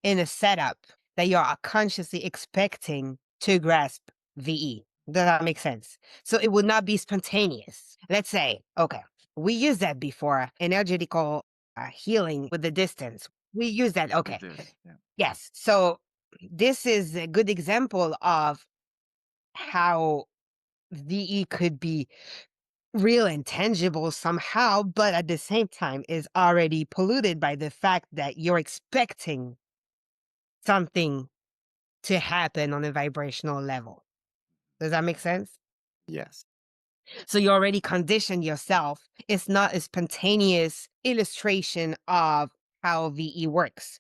in a setup that you are consciously expecting to grasp VE. Does that make sense? So it would not be spontaneous. Let's say, okay, we used that before, energetical healing with the distance. We use that. We Okay. did, yeah. Yes. So this is a good example of how VE could be real and tangible somehow, but at the same time is already polluted by the fact that you're expecting something to happen on a vibrational level. Does that make sense? Yes. So you already conditioned yourself. It's not a spontaneous illustration of how VE works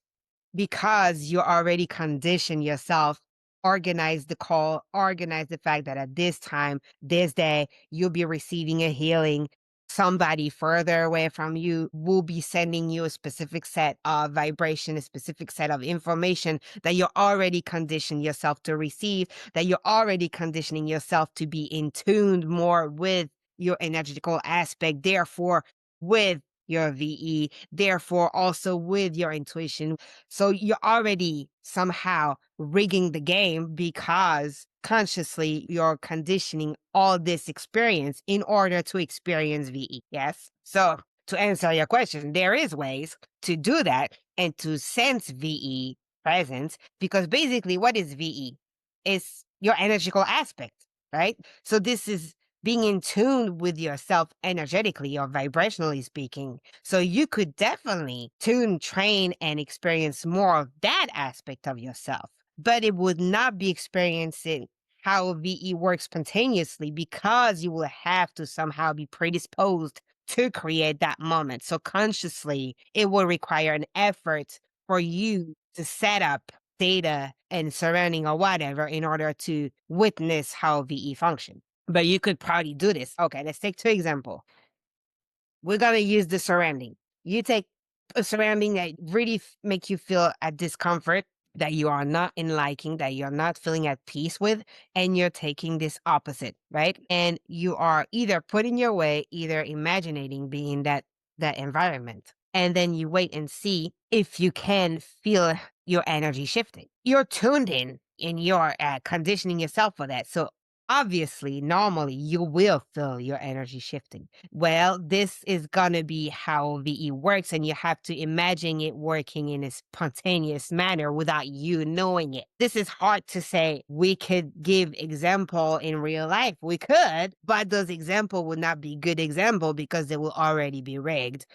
because you already conditioned yourself, organize the call, organize the fact that at this time, this day, you'll be receiving a healing. Somebody further away from you will be sending you a specific set of vibration, a specific set of information that you're already conditioned yourself to receive, that you're already conditioning yourself to be in tune more with your energetical aspect, therefore, with your VE, therefore, also with your intuition. So you're already somehow rigging the game because consciously you're conditioning all this experience in order to experience VE. Yes. So to answer your question, there is ways to do that and to sense VE presence because basically what is VE? It's your energetical aspect, right? So this is being in tune with yourself energetically or vibrationally speaking. So you could definitely tune, train, and experience more of that aspect of yourself, but it would not be experiencing how VE works spontaneously because you will have to somehow be predisposed to create that moment. So consciously, it will require an effort for you to set up data and surrounding or whatever in order to witness how VE function. But you could probably do this. Okay, let's take two examples. We're gonna use the surrounding. You take a surrounding that really make you feel a discomfort, that you are not in liking, that you're not feeling at peace with, and you're taking this opposite, right? And you are either putting your way, either imagining being that environment. And then you wait and see if you can feel your energy shifting. You're tuned in and you're conditioning yourself for that. So obviously, normally you will feel your energy shifting. Well, this is gonna be how VE works, and you have to imagine it working in a spontaneous manner without you knowing it. This is hard to say. We could give example in real life. We could, but those example would not be good example because they will already be rigged.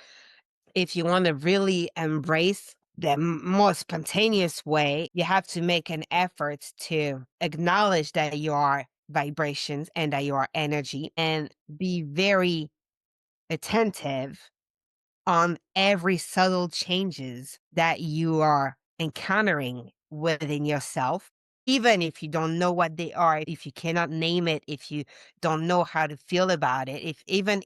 If you want to really embrace the more spontaneous way, you have to make an effort to acknowledge that you are vibrations and that you are energy and be very attentive on every subtle changes that you are encountering within yourself, even if you don't know what they are, if you cannot name it, if you don't know how to feel about it, if even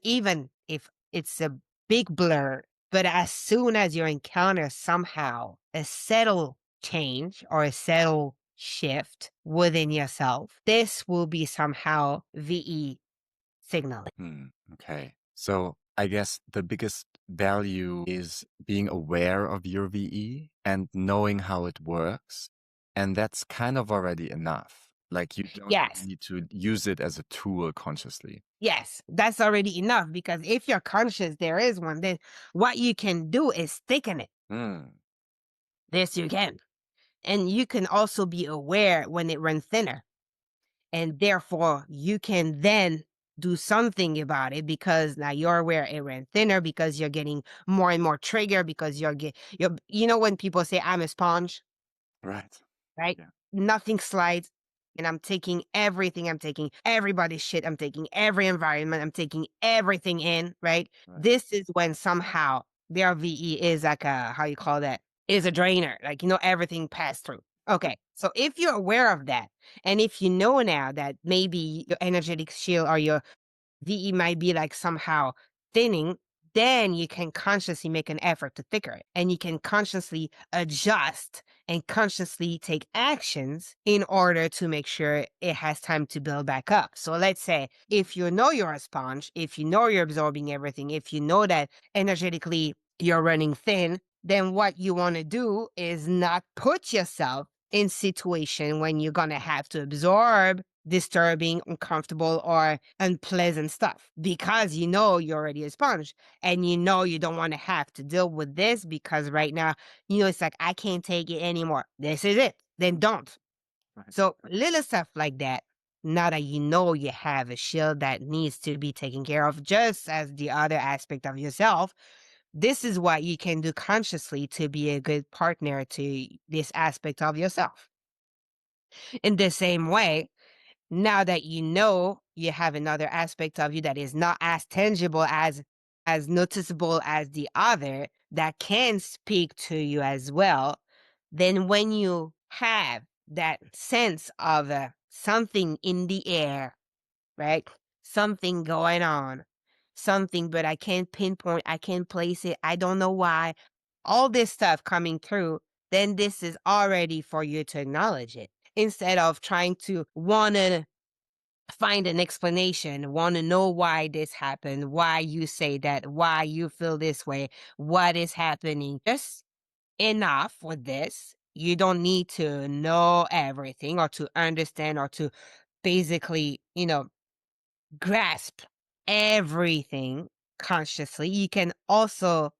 if it's a big blur, but as soon as you encounter somehow a subtle change or a subtle shift within yourself, this will be somehow VE signaling. Okay. So I guess the biggest value is being aware of your VE and knowing how it works. And that's kind of already enough. Like you don't Yes. need to use it as a tool consciously. Yes, that's already enough because if you're conscious there is one, then what you can do is thicken it. Mm, This you can. And you can also be aware when it runs thinner. And therefore, you can then do something about it because now you're aware it ran thinner because you're getting more and more trigger because you're you know when people say I'm a sponge, right. right? Yeah. Nothing slides. And I'm taking everything. I'm taking everybody's shit. I'm taking every environment. I'm taking everything in, right? Right. This is when somehow their VE is like a, how you call that? Is a drainer. Like, everything passed through. Okay. So if you're aware of that, and if you know now that maybe your energetic shield or your VE might be like somehow thinning, then you can consciously make an effort to thicker it. And you can consciously adjust and consciously take actions in order to make sure it has time to build back up. So let's say if you know you're a sponge, if you know you're absorbing everything, if you know that energetically you're running thin, then what you want to do is not put yourself in situation when you're going to have to absorb disturbing, uncomfortable, or unpleasant stuff because you know you're already a sponge and you know you don't want to have to deal with this because right now, it's like, I can't take it anymore. This is it. Then don't. Right. So little stuff like that. Now that you know you have a shield that needs to be taken care of, just as the other aspect of yourself, this is what you can do consciously to be a good partner to this aspect of yourself. In the same way, now that you know you have another aspect of you that is not as tangible, as noticeable as the other, that can speak to you as well, then when you have that sense of something in the air, right? Something going on, something, but I can't pinpoint, I can't place it, I don't know why. All this stuff coming through, then this is already for you to acknowledge it instead of trying to want to find an explanation, want to know why this happened, why you say that, why you feel this way, what is happening. Just enough with this. You don't need to know everything or to understand or to basically, grasp everything consciously. You can also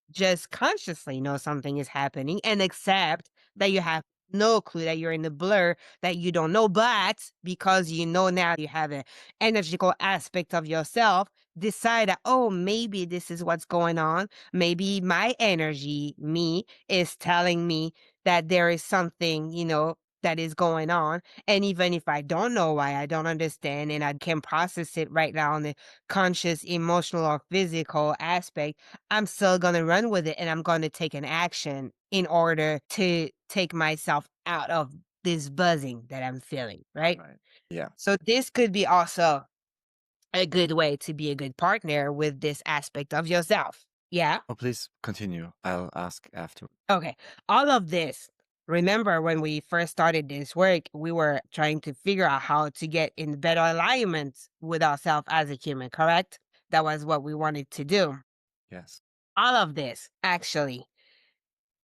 just consciously know something is happening and accept that you have no clue, that you're in the blur, that you don't know. But because you know now you have an energetical aspect of yourself, decide that, oh, maybe this is what's going on. Maybe my energy, me, is telling me that there is something, that is going on. And even if I don't know why, I don't understand, and I can process it right now on the conscious, emotional, or physical aspect, I'm still gonna run with it and I'm gonna take an action in order to take myself out of this buzzing that I'm feeling, right? Right. Yeah. So this could be also a good way to be a good partner with this aspect of yourself. Yeah. Oh, please continue. I'll ask after. Okay. All of this. Remember when we first started this work, we were trying to figure out how to get in better alignment with ourselves as a human, correct? That was what we wanted to do. Yes. All of this actually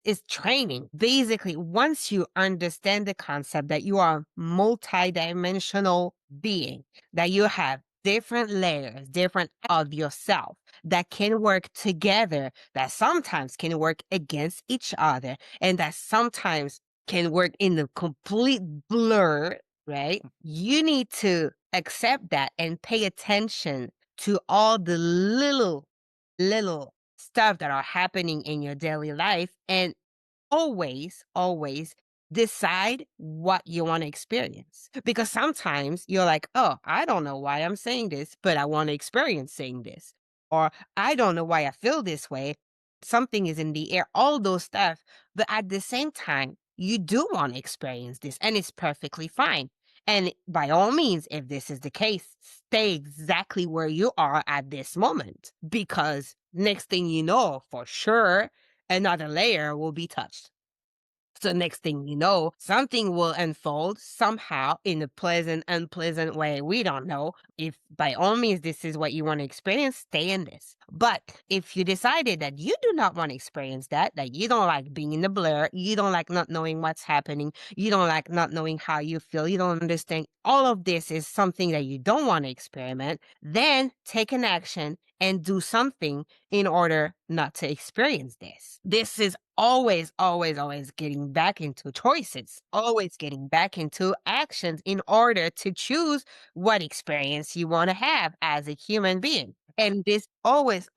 is training. Basically, once you understand the concept that you are a multidimensional being, that you have different layers, different of yourself that can work together, that sometimes can work against each other, and that sometimes can work in the complete blur, right? You need to accept that and pay attention to all the little stuff that are happening in your daily life and always decide what you want to experience. Because sometimes you're like, oh, I don't know why I'm saying this, but I want to experience saying this. Or I don't know why I feel this way. Something is in the air, all those stuff. But at the same time, you do want to experience this, and it's perfectly fine. And by all means, if this is the case, stay exactly where you are at this moment. Because next thing you know, for sure, another layer will be touched. So next thing you know, something will unfold somehow in a pleasant, unpleasant way. We don't know. If by all means this is what you want to experience, stay in this. But if you decided that you do not want to experience that you don't like being in the blur, you don't like not knowing what's happening, you don't like not knowing how you feel, you don't understand, all of this is something that you don't want to experiment, then take an action and do something in order not to experience this. This is always getting back into choices, always getting back into actions in order to choose what experience you want to have as a human being. And this always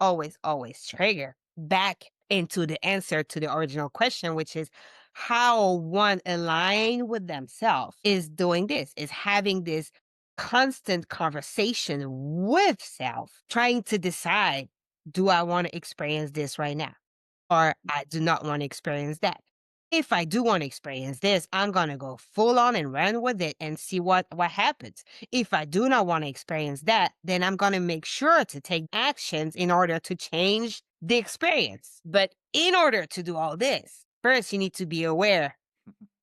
trigger back into the answer to the original question, which is how one aligned with themselves is doing this, is having this constant conversation with self, trying to decide, do I want to experience this right now? Or I do not want to experience that. If I do want to experience this, I'm going to go full on and run with it and see what happens. If I do not want to experience that, then I'm going to make sure to take actions in order to change the experience. But in order to do all this, first you need to be aware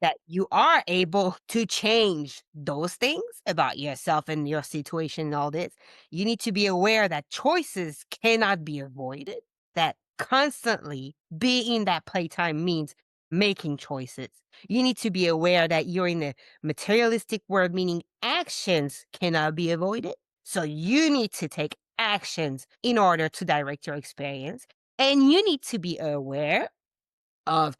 that you are able to change those things about yourself and your situation and all this. You need to be aware that choices cannot be avoided, that constantly being in that playtime means making choices. You need to be aware that you're in the materialistic world, meaning actions cannot be avoided. So you need to take actions in order to direct your experience. And you need to be aware of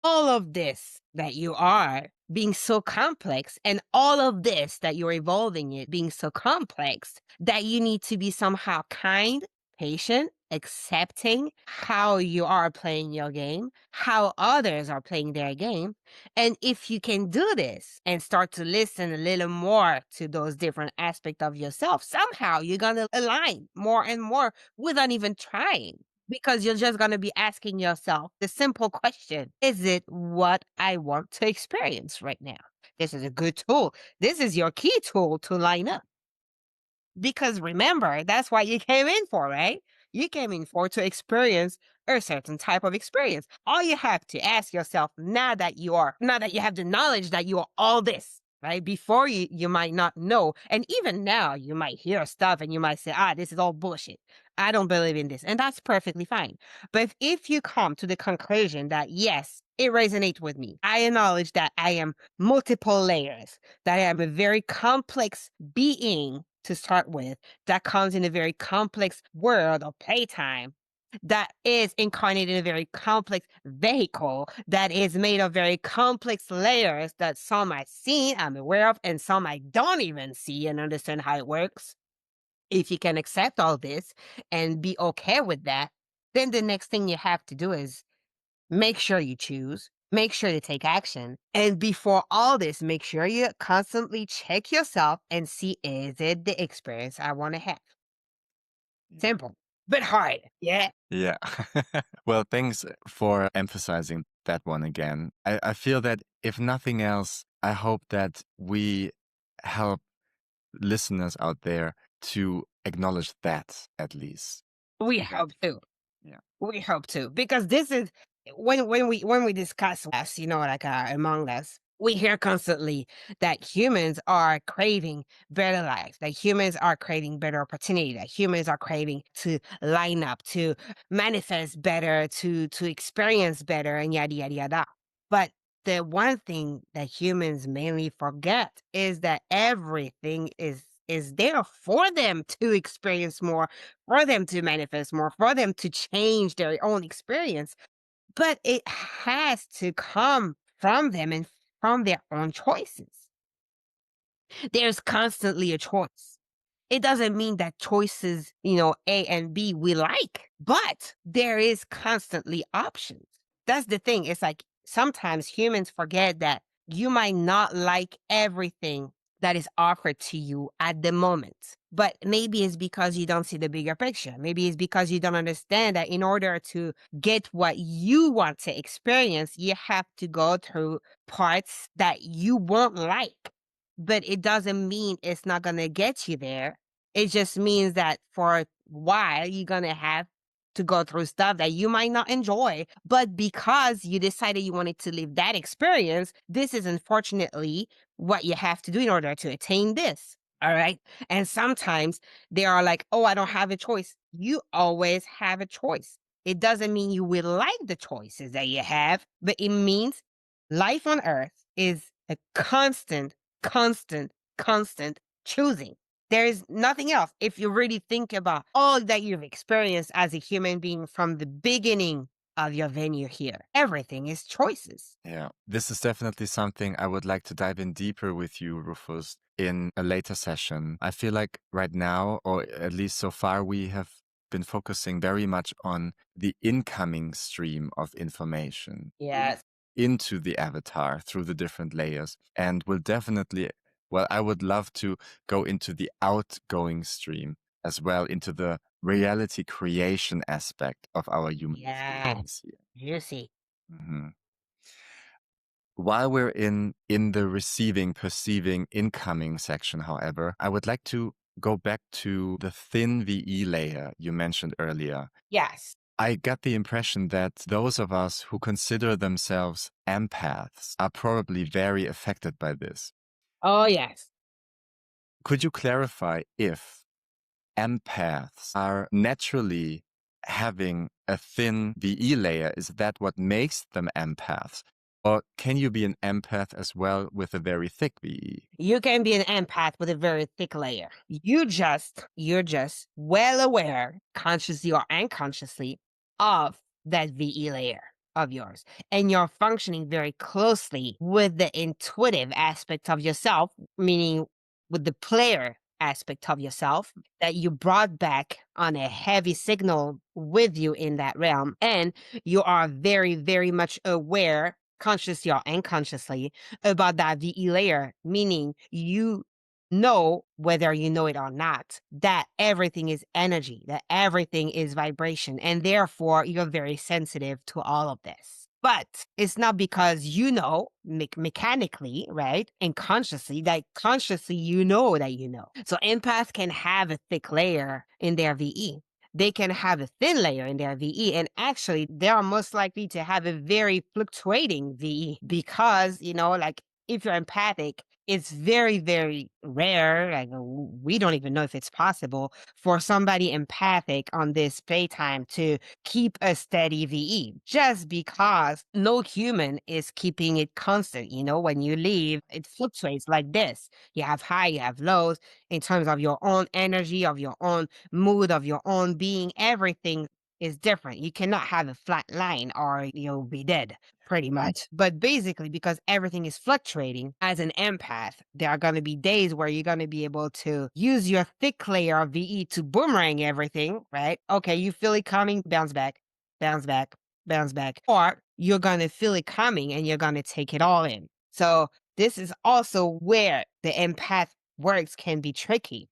all of this that you are being so complex, and all of this that you're evolving it being so complex, that you need to be somehow kind, patient, accepting how you are playing your game, how others are playing their game. And if you can do this and start to listen a little more to those different aspects of yourself, somehow you're going to align more and more without even trying. Because you're just going to be asking yourself the simple question: is it what I want to experience right now? This is a good tool. This is your key tool to line up. Because remember, that's what you came in for, right? You came in for to experience a certain type of experience. All you have to ask yourself now that you have the knowledge that you are all this, right? Before you might not know. And even now, you might hear stuff and you might say, this is all bullshit. I don't believe in this. And that's perfectly fine. But if you come to the conclusion that, yes, it resonates with me, I acknowledge that I am multiple layers, that I am a very complex being to start with, that comes in a very complex world of playtime, that is incarnated in a very complex vehicle, that is made of very complex layers that some I've seen, I'm aware of, and some I don't even see and understand how it works. If you can accept all this and be okay with that, then the next thing you have to do is make sure you choose, make sure you take action. And before all this, make sure you constantly check yourself and see, is it the experience I want to have? Simple, but hard. Yeah. Yeah. Well, thanks for emphasizing that one again. I feel that if nothing else, I hope that we help listeners out there to acknowledge that at least. We That, hope to. yeah. We hope to, because this is when we discuss us, like among us, we hear constantly that humans are craving better life, that humans are craving better opportunity, that humans are craving to line up, to manifest better, to experience better, and yada yada yada. But the one thing that humans mainly forget is that everything is there for them to experience more, for them to manifest more, for them to change their own experience. But it has to come from them and from their own choices. There's constantly a choice. It doesn't mean that choices, A and B we like, but there is constantly options. That's the thing. It's like sometimes humans forget that you might not like everything that is offered to you at the moment. But maybe it's because you don't see the bigger picture. Maybe it's because you don't understand that in order to get what you want to experience, you have to go through parts that you won't like. But it doesn't mean it's not going to get you there. It just means that for a while, you're going to have to go through stuff that you might not enjoy. But because you decided you wanted to live that experience, this is unfortunately what you have to do in order to attain this. All right. And sometimes they are like, oh, I don't have a choice. You always have a choice. It doesn't mean you will like the choices that you have, but it means life on earth is a constant choosing. There is nothing else. If you really think about all that you've experienced as a human being from the beginning of your venue here, everything is choices. Yeah. This is definitely something I would like to dive in deeper with you, Rufus, in a later session. I feel like right now, or at least so far, we have been focusing very much on the incoming stream of information Yes. into the avatar through the different layers. And will definitely, well, I would love to go into the outgoing stream as well, into the reality creation aspect of our human experience here. You see. Mhm. While we're in the receiving, perceiving, incoming section, however, I would like to go back to the thin VE layer you mentioned earlier. Yes. I got the impression that those of us who consider themselves empaths are probably very affected by this. Oh, yes. Could you clarify if empaths are naturally having a thin VE layer? Is that what makes them empaths? Or can you be an empath as well with a very thick VE? You can be an empath with a very thick layer. You're just well aware, consciously or unconsciously, of that VE layer of yours. And you're functioning very closely with the intuitive aspect of yourself, meaning with the player aspect of yourself that you brought back on a heavy signal with you in that realm. And you are very, very much aware, consciously or unconsciously, about that VE layer, meaning you know, whether you know it or not, that everything is energy, that everything is vibration, and therefore you're very sensitive to all of this. But it's not because you know mechanically, right? And consciously, that consciously you know that you know. So empath can have a thick layer in their VE. They can have a thin layer in their VE. And actually, they are most likely to have a very fluctuating VE because, like if you're empathic, it's very, very rare. Like we don't even know if it's possible for somebody empathic on this playtime to keep a steady VE just because no human is keeping it constant. When you leave, it fluctuates like this. You have high, you have lows in terms of your own energy, of your own mood, of your own being. Everything is different. You cannot have a flat line or you'll be dead pretty much. But basically, because everything is fluctuating as an empath, there are going to be days where you're going to be able to use your thick layer of VE to boomerang everything, right? Okay, you feel it coming, bounce back, bounce back, bounce back. Or you're going to feel it coming and you're going to take it all in. So this is also where the empath works can be tricky.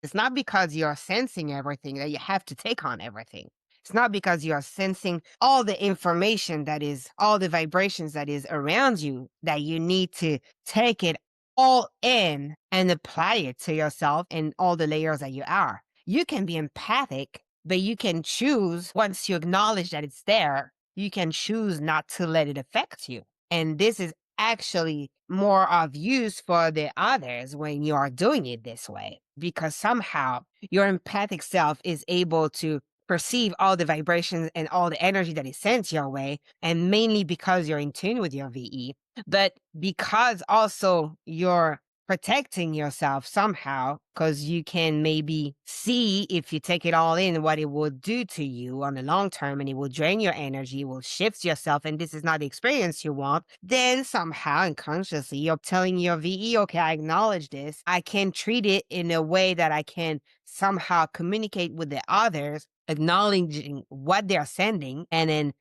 It's not because you're sensing everything that you have to take on everything. It's not because you're sensing all the information that is, all the vibrations that is around you that you need to take it all in and apply it to yourself and all the layers that you are. You can be empathic, but you can choose, once you acknowledge that it's there, you can choose not to let it affect you. And this is actually more of use for the others when you are doing it this way, because somehow your empathic self is able to perceive all the vibrations and all the energy that is sent your way, and mainly because you're in tune with your VE, but because also you're protecting yourself somehow, because you can maybe see, if you take it all in, what it will do to you on the long term, and it will drain your energy, will shift yourself, and this is not the experience you want. Then somehow unconsciously you're telling your VE, okay, I acknowledge this, I can treat it in a way that I can somehow communicate with the others, acknowledging what they're sending, and then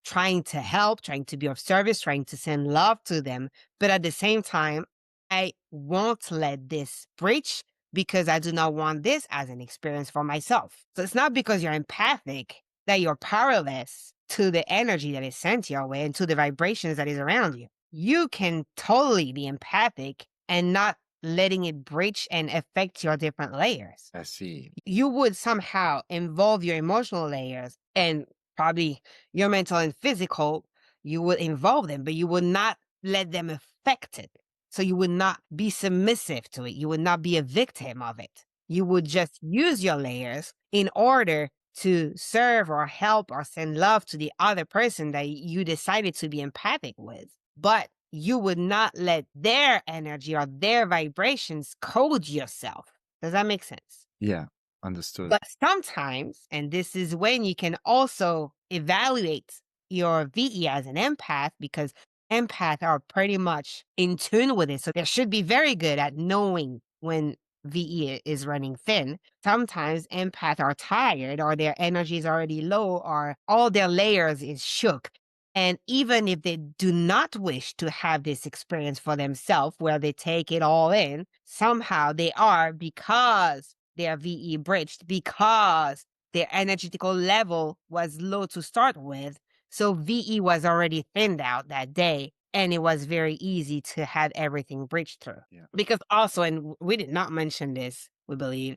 trying to help, trying to be of service, trying to send love to them. But at the same time, I won't let this breach because I do not want this as an experience for myself. So it's not because you're empathic that you're powerless to the energy that is sent your way and to the vibrations that is around you. You can totally be empathic and not letting it breach and affect your different layers. I see. You would somehow involve your emotional layers and probably your mental and physical. You would involve them, but you would not let them affect it. So you would not be submissive to it. You would not be a victim of it. You would just use your layers in order to serve or help or send love to the other person that you decided to be empathic with. But you would not let their energy or their vibrations code yourself. Does that make sense? Yeah, understood. But sometimes, and this is when you can also evaluate your VE as an empath, because empaths are pretty much in tune with it. So they should be very good at knowing when VE is running thin. Sometimes empaths are tired or their energy is already low or all their layers is shook. And even if they do not wish to have this experience for themselves where they take it all in, somehow they are, because their VE bridged, because their energetical level was low to start with. So VE was already thinned out that day, and it was very easy to have everything bridged through. Yeah. Because also, and we did not mention this, we believe,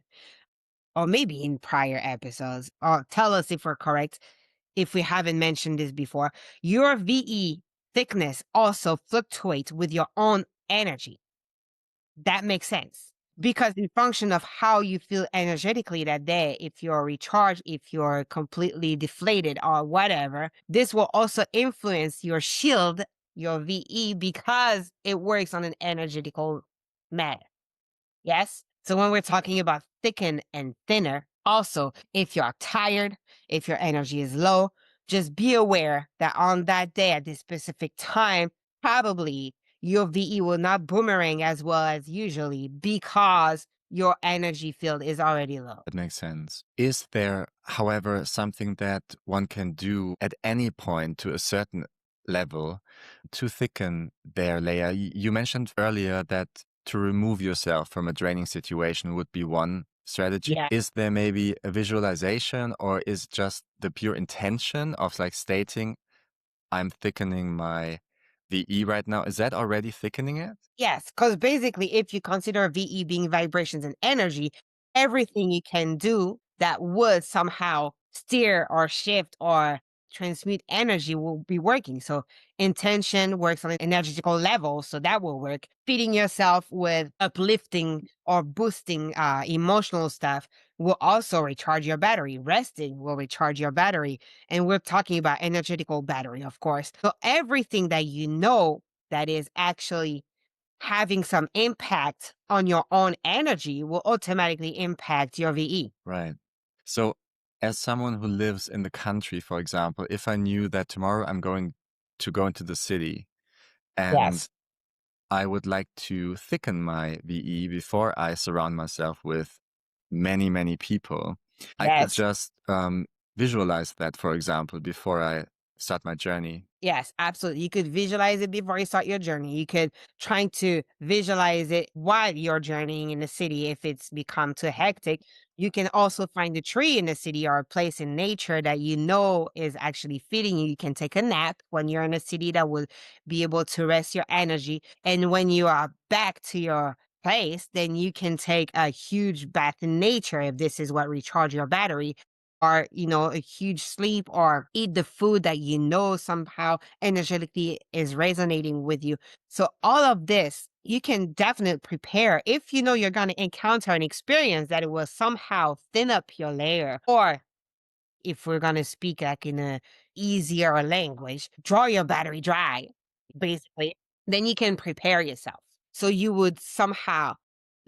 or maybe in prior episodes, or tell us if we're correct, if we haven't mentioned this before, your VE thickness also fluctuates with your own energy. That makes sense. Because in function of how you feel energetically that day, if you're recharged, if you're completely deflated or whatever, this will also influence your shield, your VE, because it works on an energetical manner. Yes? So when we're talking about thicken and thinner, also, if you're tired, if your energy is low, just be aware that on that day at this specific time, probably your VE will not boomerang as well as usually because your energy field is already low. That makes sense. Is there, however, something that one can do at any point to a certain level to thicken their layer? You mentioned earlier that to remove yourself from a draining situation would be one strategy. Yeah. Is there maybe a visualization, or is just the pure intention of like stating, I'm thickening my VE right now? Is that already thickening it? Yes, because basically, if you consider VE being vibrations and energy, everything you can do that would somehow steer or shift or transmute energy will be working. So, intention works on an energetical level, so that will work. Feeding yourself with uplifting or boosting emotional stuff will also recharge your battery. Resting will recharge your battery. And we're talking about energetical battery, of course. So, everything that you know that is actually having some impact on your own energy will automatically impact your VE. Right. So, as someone who lives in the country, for example, if I knew that tomorrow I'm going to go into the city and Yes. I would like to thicken my VE before I surround myself with many, many people, I could Yes. just visualize that, for example, before I start my journey. Yes, absolutely. You could visualize it before you start your journey. You could try to visualize it while you're journeying in the city. If it's become too hectic, you can also find a tree in the city or a place in nature that you know is actually fitting you. You can take a nap when you're in a city that will be able to rest your energy. And when you are back to your place, then you can take a huge bath in nature if this is what recharge your battery, or a huge sleep, or eat the food that you know somehow energetically is resonating with you. So all of this you can definitely prepare if you know you're going to encounter an experience that it will somehow thin up your layer, or if we're going to speak like in a easier language, draw your battery dry, basically. Then you can prepare yourself. So you would somehow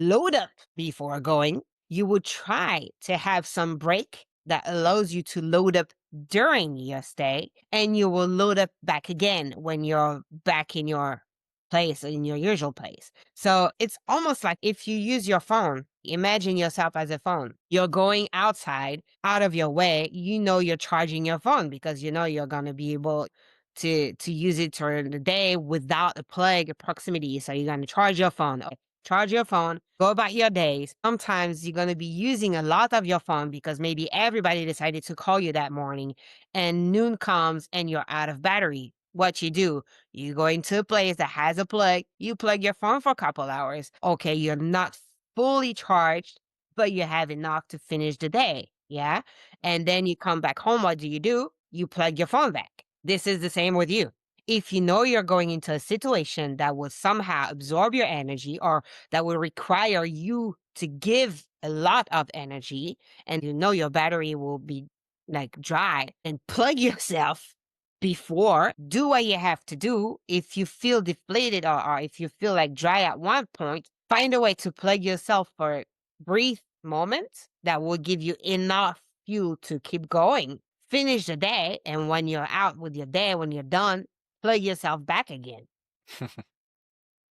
load up before going. You would try to have some break that allows you to load up during your stay, and you will load up back again when you're back in your place, in your usual place. So it's almost like if you use your phone, imagine yourself as a phone. You're going outside, out of your way. You know you're charging your phone because you know you're going to be able to use it during the day without a plug or proximity. So you're going to charge your phone. Okay, charge your phone, go about your days. Sometimes you're going to be using a lot of your phone because maybe everybody decided to call you that morning, and noon comes and you're out of battery. What you do, you go into a place that has a plug, you plug your phone for a couple hours. Okay, you're not fully charged, but you have enough to finish the day. Yeah. And then you come back home. What do? You plug your phone back. This is the same with you. If you know you're going into a situation that will somehow absorb your energy, or that will require you to give a lot of energy, and you know your battery will be like dry, and plug yourself before, do what you have to do. If you feel deflated, or if you feel like dry at one point, find a way to plug yourself for a brief moment that will give you enough fuel to keep going. Finish the day, and when you're out with your day, when you're done, plug yourself back again.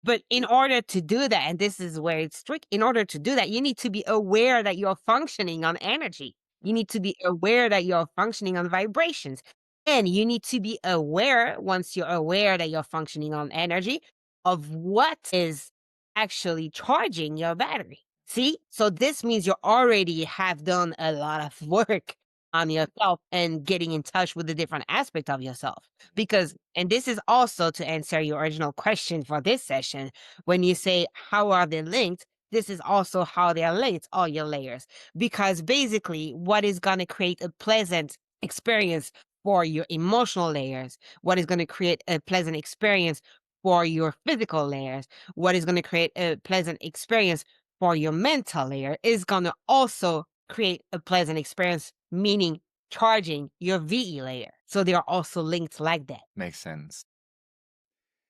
But in order to do that, and this is where it's tricky, in order to do that, you need to be aware that you're functioning on energy. You need to be aware that you're functioning on vibrations. And you need to be aware, once you're aware that you're functioning on energy, of what is actually charging your battery. See? So this means you already have done a lot of work on yourself and getting in touch with the different aspect of yourself. Because, and this is also to answer your original question for this session, when you say, how are they linked? This is also how they are linked, all your layers. Because basically, what is going to create a pleasant experience for your emotional layers, what is going to create a pleasant experience for your physical layers, what is going to create a pleasant experience for your mental layer, is going to also create a pleasant experience, meaning charging your VE layer. So they are also linked like that. Makes sense.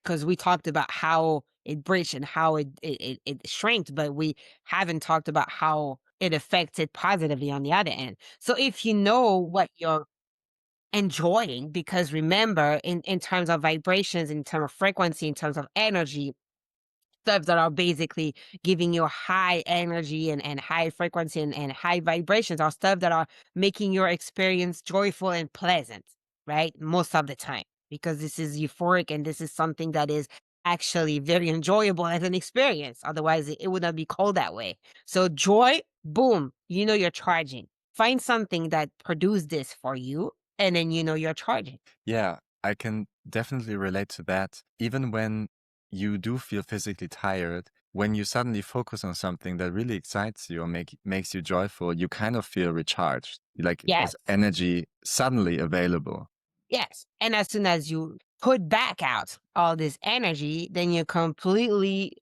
Because we talked about how it bridged and how it shrank, but we haven't talked about how it affected positively on the other end. So if you know what you're enjoying, because remember, in terms of vibrations, in terms of frequency, in terms of energy, stuff that are basically giving you high energy and high frequency and high vibrations are stuff that are making your experience joyful and pleasant, right? Most of the time, because this is euphoric and this is something that is actually very enjoyable as an experience. Otherwise, it would not be called that way. So joy, boom, you're charging. Find something that produced this for you, and then you're charging. Yeah, I can definitely relate to that. Even when you do feel physically tired, when you suddenly focus on something that really excites you or makes you joyful, you kind of feel recharged. Like Yes. there's energy suddenly available. Yes. And as soon as you put back out all this energy, then you're completely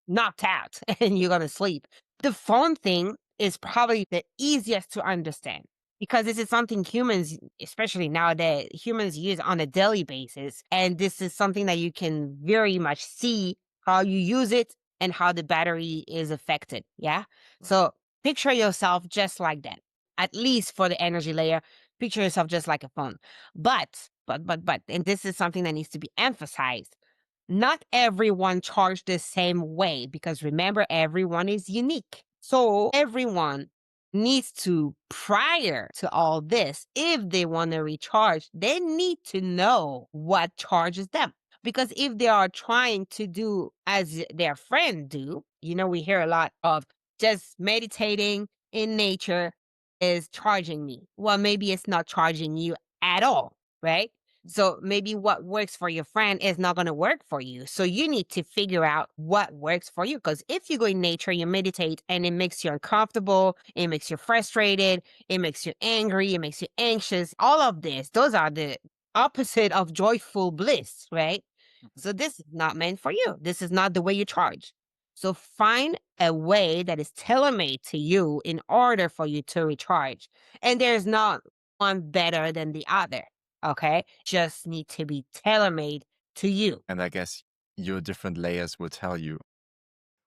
knocked out and you're going to sleep. The phone thing is probably the easiest to understand because this is something humans, especially nowadays, humans use on a daily basis. And this is something that you can very much see how you use it and how the battery is affected. Yeah. Right. So picture yourself just like that, at least for the energy layer. Picture yourself just like a phone. But, and this is something that needs to be emphasized, not everyone charged the same way because remember, everyone is unique. So everyone needs to, prior to all this, if they want to recharge, they need to know what charges them. Because if they are trying to do as their friend do, we hear a lot of just meditating in nature is charging me. Well, maybe it's not charging you at all, right? So maybe what works for your friend is not going to work for you. So you need to figure out what works for you. Because if you go in nature, you meditate and it makes you uncomfortable, it makes you frustrated, it makes you angry, it makes you anxious, all of this, those are the opposite of joyful bliss, right? So this is not meant for you. This is not the way you charge. So find a way that is tailor-made to you in order for you to recharge. And there's not one better than the other. Okay? Just need to be tailor-made to you. And I guess your different layers will tell you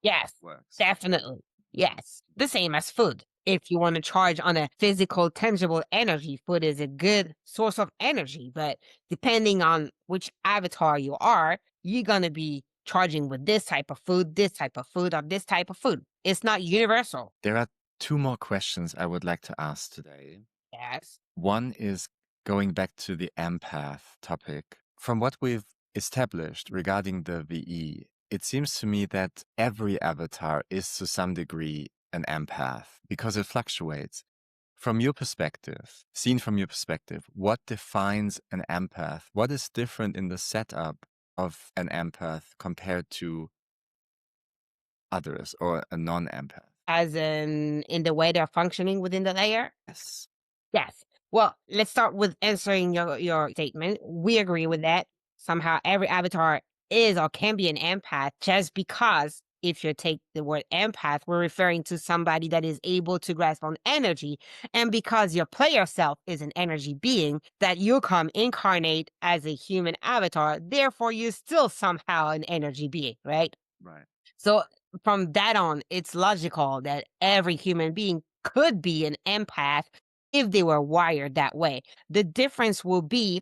Yes, works. definitely. Yes. The same as food. If you want to charge on a physical, tangible energy, food is a good source of energy. But depending on which avatar you are, you're going to be charging with this type of food, this type of food, or this type of food. It's not universal. There are two more questions I would like to ask today. Yes. One is going back to the empath topic. From what we've established regarding the VE, it seems to me that every avatar is to some degree an empath because it fluctuates. From your perspective, seen from your perspective, what defines an empath? What is different in the setup of an empath compared to others or a non-empath? As in the way they're functioning within the layer? Yes. Yes. Well, let's start with answering your statement. We agree with that. Somehow every avatar is or can be an empath just because if you take the word empath, we're referring to somebody that is able to grasp on energy. And because your player self is an energy being, that you come incarnate as a human avatar, therefore you're still somehow an energy being, right? Right. So from that on, it's logical that every human being could be an empath if they were wired that way. The difference will be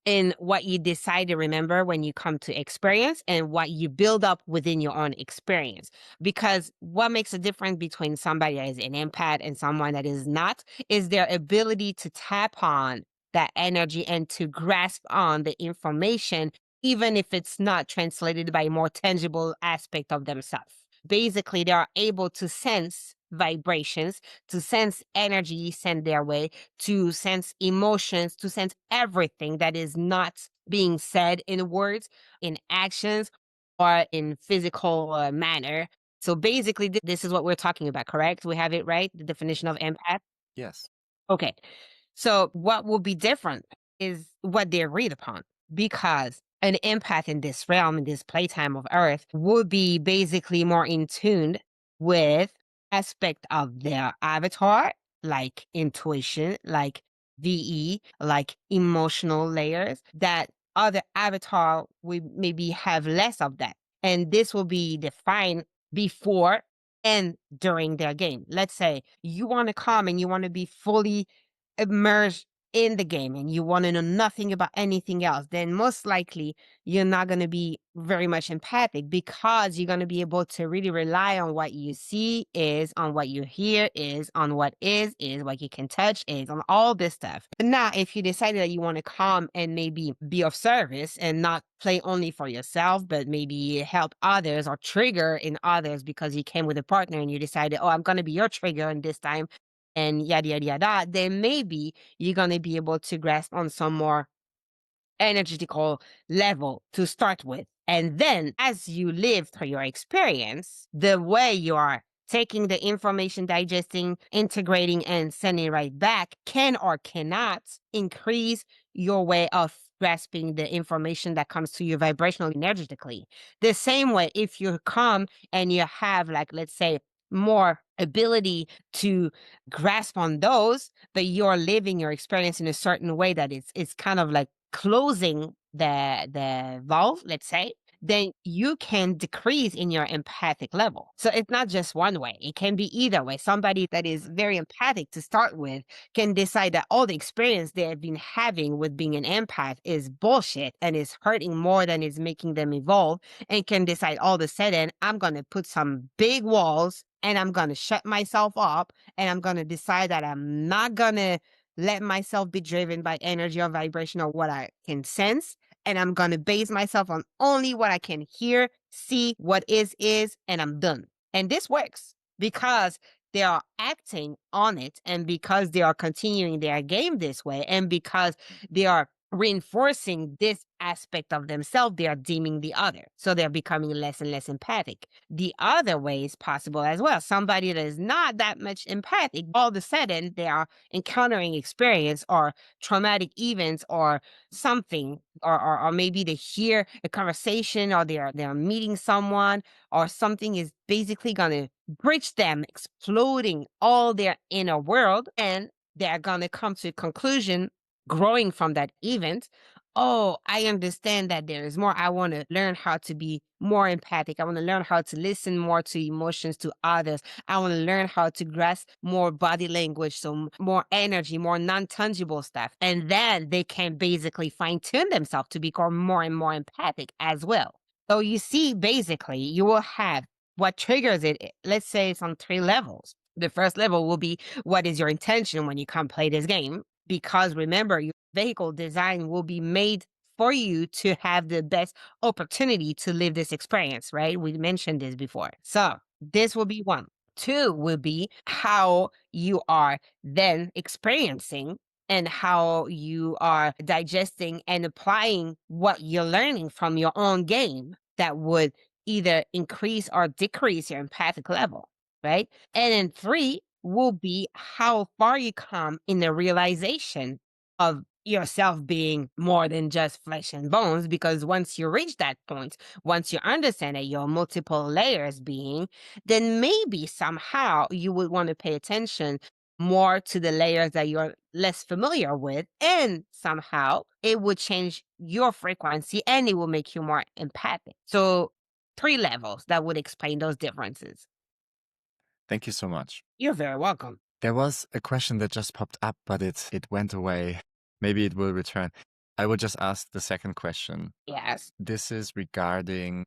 in what you decide to remember when you come to experience and what you build up within your own experience. Because what makes a difference between somebody that is an empath and someone that is not is their ability to tap on that energy and to grasp on the information, even if it's not translated by a more tangible aspect of themselves. Basically, they are able to sense vibrations, to sense energy sent their way, to sense emotions, to sense everything that is not being said in words, in actions, or in physical manner. So basically, this is what we're talking about, correct? We have it right? The definition of empath? Yes. Okay. So what will be different is what they agreed upon because an empath in this realm, in this playtime of Earth, would be basically more in tune with aspect of their avatar, like intuition, like VE, like emotional layers, that other avatar would maybe have less of that. And this will be defined before and during their game. Let's say you want to come and you want to be fully immersed in the game and you want to know nothing about anything else, then most likely you're not going to be very much empathic, because you're going to be able to really rely on what you see is, on what you hear is, on what is, what you can touch is, on all this stuff. But now, if you decided that you want to come and maybe be of service and not play only for yourself, but maybe help others or trigger in others because you came with a partner and you decided, oh, I'm going to be your trigger in this time and yada, yada, yada, then maybe you're going to be able to grasp on some more energetical level to start with. And then as you live through your experience, the way you are taking the information, digesting, integrating, and sending right back can or cannot increase your way of grasping the information that comes to you vibrationally, energetically. The same way, if you come and you have, like, let's say, more ability to grasp on those, but you're living your experience in a certain way that it's kind of like closing the valve, let's say, then you can decrease in your empathic level. So it's not just one way. It can be either way. Somebody that is very empathic to start with can decide that all the experience they have been having with being an empath is bullshit and is hurting more than is making them evolve, and can decide all of a sudden, I'm going to put some big walls and I'm going to shut myself up, and I'm going to decide that I'm not going to let myself be driven by energy or vibration or what I can sense. And I'm going to base myself on only what I can hear, see, what is, and I'm done. And this works because they are acting on it, and because they are continuing their game this way, and because they are reinforcing this aspect of themselves, they are deeming the other. So they're becoming less and less empathic. The other way is possible as well. Somebody that is not that much empathic, all of a sudden they are encountering experience or traumatic events or something, or maybe they hear a conversation, or they're meeting someone, or something is basically gonna bridge them, exploding all their inner world, and they're gonna come to a conclusion growing from that event. Oh, I understand that there is more. I want to learn how to be more empathic. I want to learn how to listen more to emotions to others. I want to learn how to grasp more body language, so more energy, more non-tangible stuff. And then they can basically fine-tune themselves to become more and more empathic as well. So you see, basically, you will have what triggers it. Let's say it's on 3 levels. The first level will be, what is your intention when you come play this game? Because remember, your vehicle design will be made for you to have the best opportunity to live this experience, right? We mentioned this before. So this will be one. Two will be how you are then experiencing and how you are digesting and applying what you're learning from your own game that would either increase or decrease your empathic level, right? And then three will be how far you come in the realization of yourself being more than just flesh and bones. Because once you reach that point, once you understand that you're multiple layers being, then maybe somehow you would want to pay attention more to the layers that you're less familiar with. And somehow it would change your frequency and it will make you more empathic. So 3 levels that would explain those differences. Thank you so much. You're very welcome. There was a question that just popped up, but it went away. Maybe it will return. I will just ask the second question. Yes. This is regarding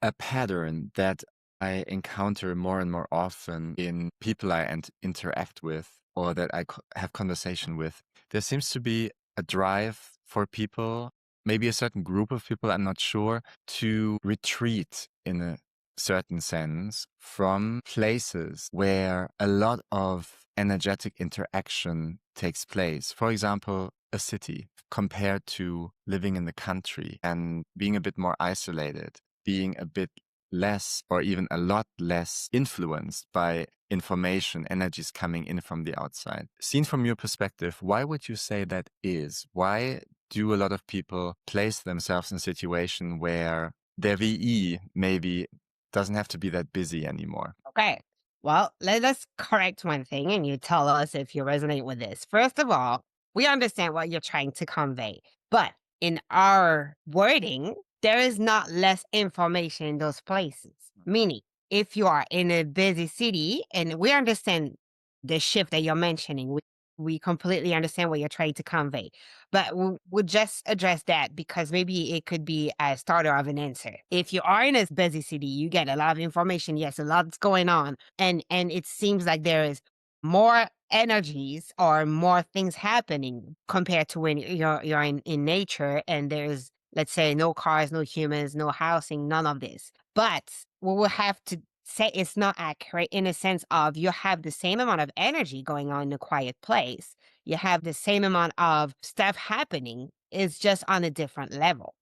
a pattern that I encounter more and more often in people I interact with, or that I have conversation with. There seems to be a drive for people, maybe a certain group of people, I'm not sure, to retreat in a certain sense from places where a lot of energetic interaction takes place. For example, a city, compared to living in the country and being a bit more isolated, being a bit less or even a lot less influenced by information, energies coming in from the outside. Seen from your perspective, why would you say that is? Why do a lot of people place themselves in a situation where their VE maybe doesn't have to be that busy anymore? Okay. Well, let us correct one thing and you tell us if you resonate with this. First of all, we understand what you're trying to convey, but in our wording, there is not less information in those places. Meaning, if you are in a busy city, and we understand the shift that you're mentioning, We completely understand what you're trying to convey, but we'll just address that because maybe it could be a starter of an answer. If you are in a busy city, you get a lot of information. Yes, a lot's going on, and it seems like there is more energies or more things happening compared to when you're in nature and there's, let's say, no cars, no humans, no housing, none of this. But we will have to say it's not accurate in a sense of you have the same amount of energy going on in a quiet place. You have the same amount of stuff happening. It's just on a different level.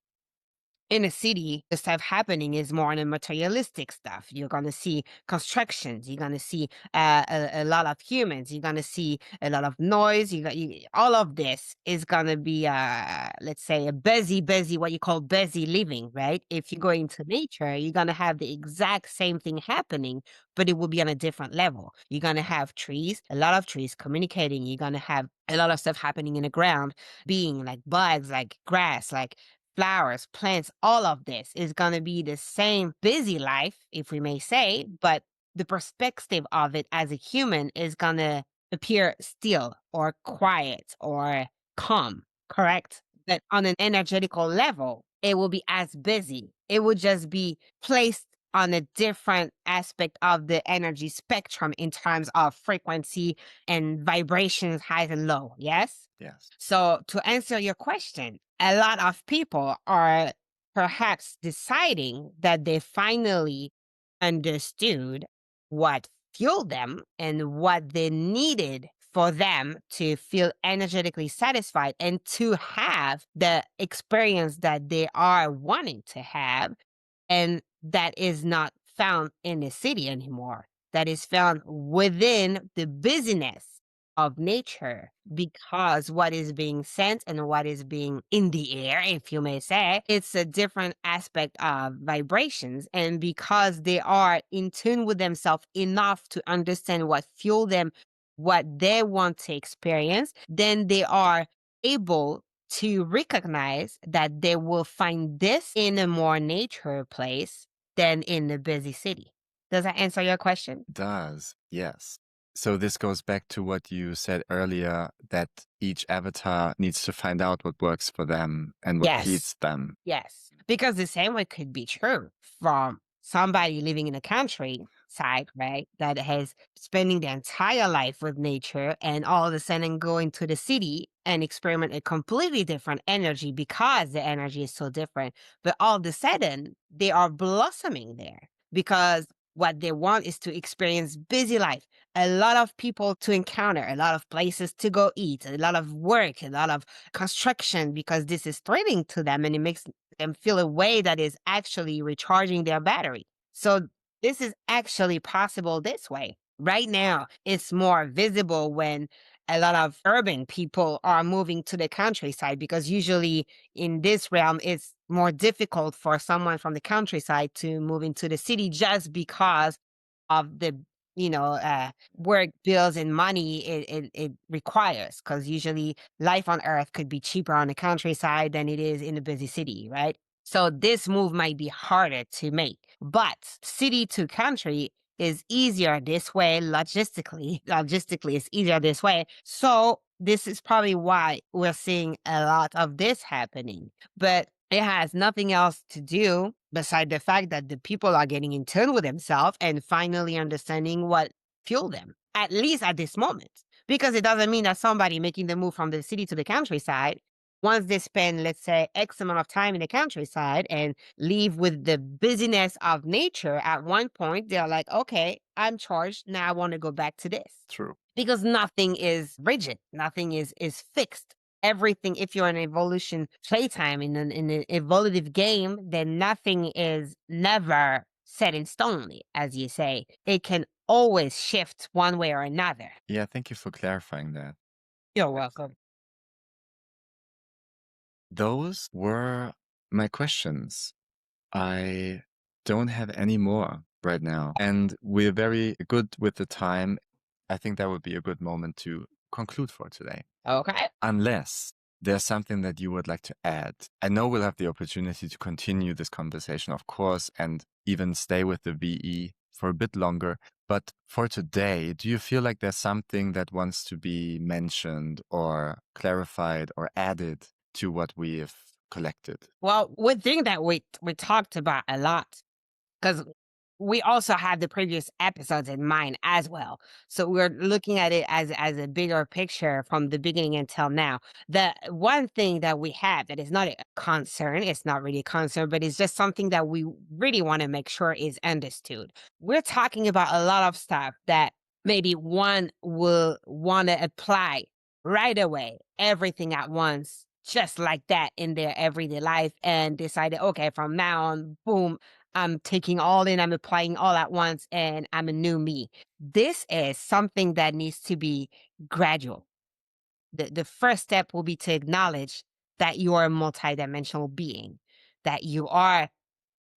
In a city, the stuff happening is more on the materialistic stuff. You're going to see constructions. You're going to see a lot of humans. You're going to see a lot of noise. All of this is going to be, let's say, a busy, what you call busy living, right? If you go into nature, you're going to have the exact same thing happening, but it will be on a different level. You're going to have trees, a lot of trees communicating. You're going to have a lot of stuff happening in the ground, being like bugs, like grass, like flowers, plants, all of this is going to be the same busy life, if we may say, but the perspective of it as a human is going to appear still or quiet or calm, correct? That on an energetical level, it will be as busy. It will just be placed on a different aspect of the energy spectrum in terms of frequency and vibrations, highs and low. Yes? Yes. So, to answer your question, a lot of people are perhaps deciding that they finally understood what fueled them and what they needed for them to feel energetically satisfied and to have the experience that they are wanting to have, and that is not found in the city anymore. That is found within the busyness of nature, because what is being sent and what is being in the air, if you may say, it's a different aspect of vibrations. And because they are in tune with themselves enough to understand what fuel them, what they want to experience, then they are able to recognize that they will find this in a more nature place than in the busy city. Does that answer your question? It does, yes. So this goes back to what you said earlier, that each avatar needs to find out what works for them and what Yes. feeds them. Yes. Because the same way could be true from somebody living in a countryside, right? That has spending their entire life with nature and all of a sudden going to the city and experiment a completely different energy because the energy is so different. But all of a sudden they are blossoming there because what they want is to experience busy life, a lot of people to encounter, a lot of places to go eat, a lot of work, a lot of construction, because this is thrilling to them and it makes them feel a way that is actually recharging their battery. So this is actually possible this way. Right now, it's more visible when a lot of urban people are moving to the countryside, because usually in this realm, it's more difficult for someone from the countryside to move into the city just because of the work bills and money it requires, because usually life on earth could be cheaper on the countryside than it is in a busy city, right? So this move might be harder to make, but city to country is easier this way logistically it's easier this way. So this is probably why we're seeing a lot of this happening, but it has nothing else to do beside the fact that the people are getting in tune with themselves and finally understanding what fueled them, at least at this moment. Because it doesn't mean that somebody making the move from the city to the countryside, once they spend, let's say, X amount of time in the countryside and leave with the busyness of nature, at one point, they're like, okay, I'm charged. Now I want to go back to this. True. Because nothing is rigid, nothing is fixed. Everything, if you're in evolution playtime in an evolutive game, then nothing is never set in stone, as you say. It can always shift one way or another. Yeah, thank you for clarifying that. You're welcome. Those were my questions. I don't have any more right now. And we're very good with the time. I think that would be a good moment to conclude for today. Okay. Unless there's something that you would like to add. I know we'll have the opportunity to continue this conversation, of course, and even stay with the VE for a bit longer. But for today, do you feel like there's something that wants to be mentioned or clarified or added to what we've collected? Well, one thing that we talked about a lot, because we also have the previous episodes in mind as well. So we're looking at it as a bigger picture from the beginning until now. The one thing that we have that is not a concern, it's not really a concern, but it's just something that we really want to make sure is understood. We're talking about a lot of stuff that maybe one will want to apply right away, everything at once, just like that in their everyday life, and decided, okay, from now on, boom, I'm taking all in, I'm applying all at once, and I'm a new me. This is something that needs to be gradual. The first step will be to acknowledge that you are a multidimensional being, that you are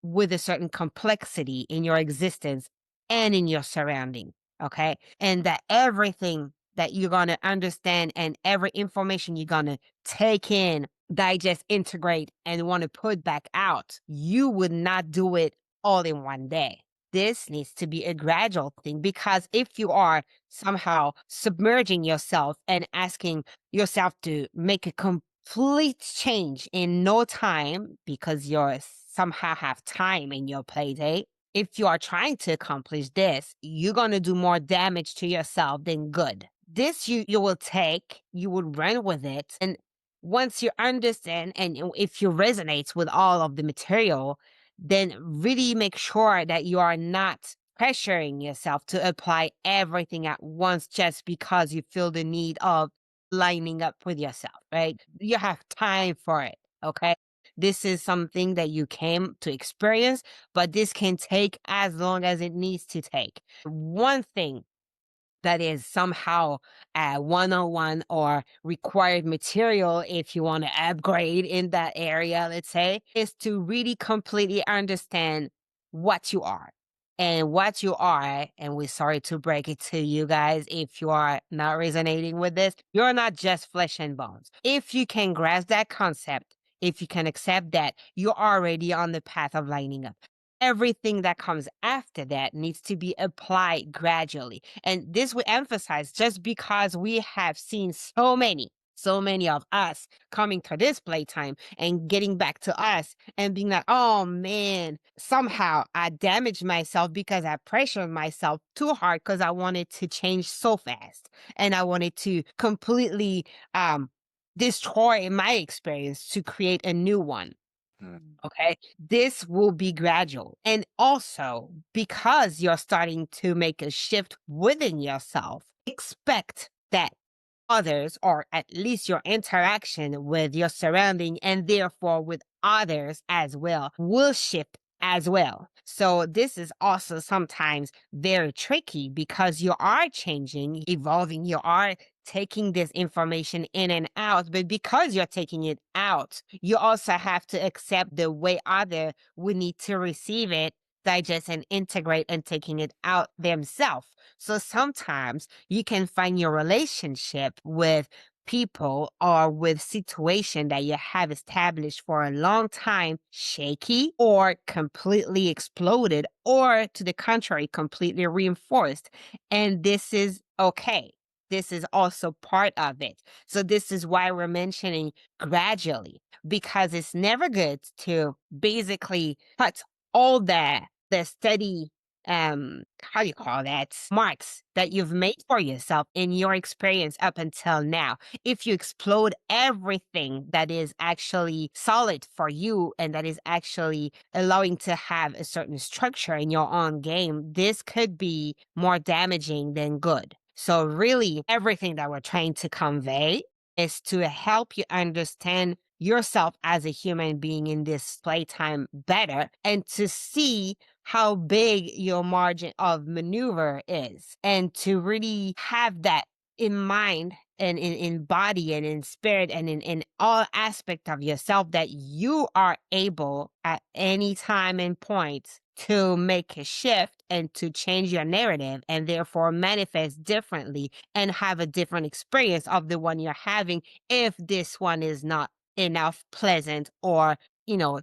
with a certain complexity in your existence and in your surrounding. Okay. And that everything that you're going to understand and every information you're going to take in, digest, integrate, and want to put back out, you would not do it all in one day. This needs to be a gradual thing, because if you are somehow submerging yourself and asking yourself to make a complete change in no time, because you're somehow have time in your play date, if you are trying to accomplish this, you're going to do more damage to yourself than good. This you will take, you would run with it. And once you understand and if you resonate with all of the material, then really make sure that you are not pressuring yourself to apply everything at once just because you feel the need of lining up with yourself, right? You have time for it, okay? This is something that you came to experience, but this can take as long as it needs to take. One thing that is somehow one-on-one or required material if you want to upgrade in that area, let's say, is to really completely understand what you are. And what you are, and we're sorry to break it to you guys if you are not resonating with this, you're not just flesh and bones. If you can grasp that concept, if you can accept that, you're already on the path of lining up. Everything that comes after that needs to be applied gradually. And this we emphasize just because we have seen so many of us coming to this playtime and getting back to us and being like, oh man, somehow I damaged myself because I pressured myself too hard because I wanted to change so fast. And I wanted to completely destroy my experience to create a new one. Mm. Okay. This will be gradual. And also, because you're starting to make a shift within yourself, expect that others, or at least your interaction with your surrounding and therefore with others as well, will shift as well. So this is also sometimes very tricky because you are changing, evolving, you are taking this information in and out, but because you're taking it out, you also have to accept the way other would need to receive it, digest and integrate and taking it out themselves. So sometimes you can find your relationship with people or with situation that you have established for a long time shaky or completely exploded, or to the contrary, completely reinforced. And this is okay. This is also part of it. So this is why we're mentioning gradually, because it's never good to basically put all the steady how do you call that, marks that you've made for yourself in your experience up until now. If you explode everything that is actually solid for you and that is actually allowing to have a certain structure in your own game, this could be more damaging than good. So really everything that we're trying to convey is to help you understand yourself as a human being in this playtime better, and to see how big your margin of maneuver is, and to really have that in mind and in body and in spirit and in all aspect of yourself, that you are able at any time and point to make a shift and to change your narrative and therefore manifest differently and have a different experience of the one you're having, if this one is not enough pleasant or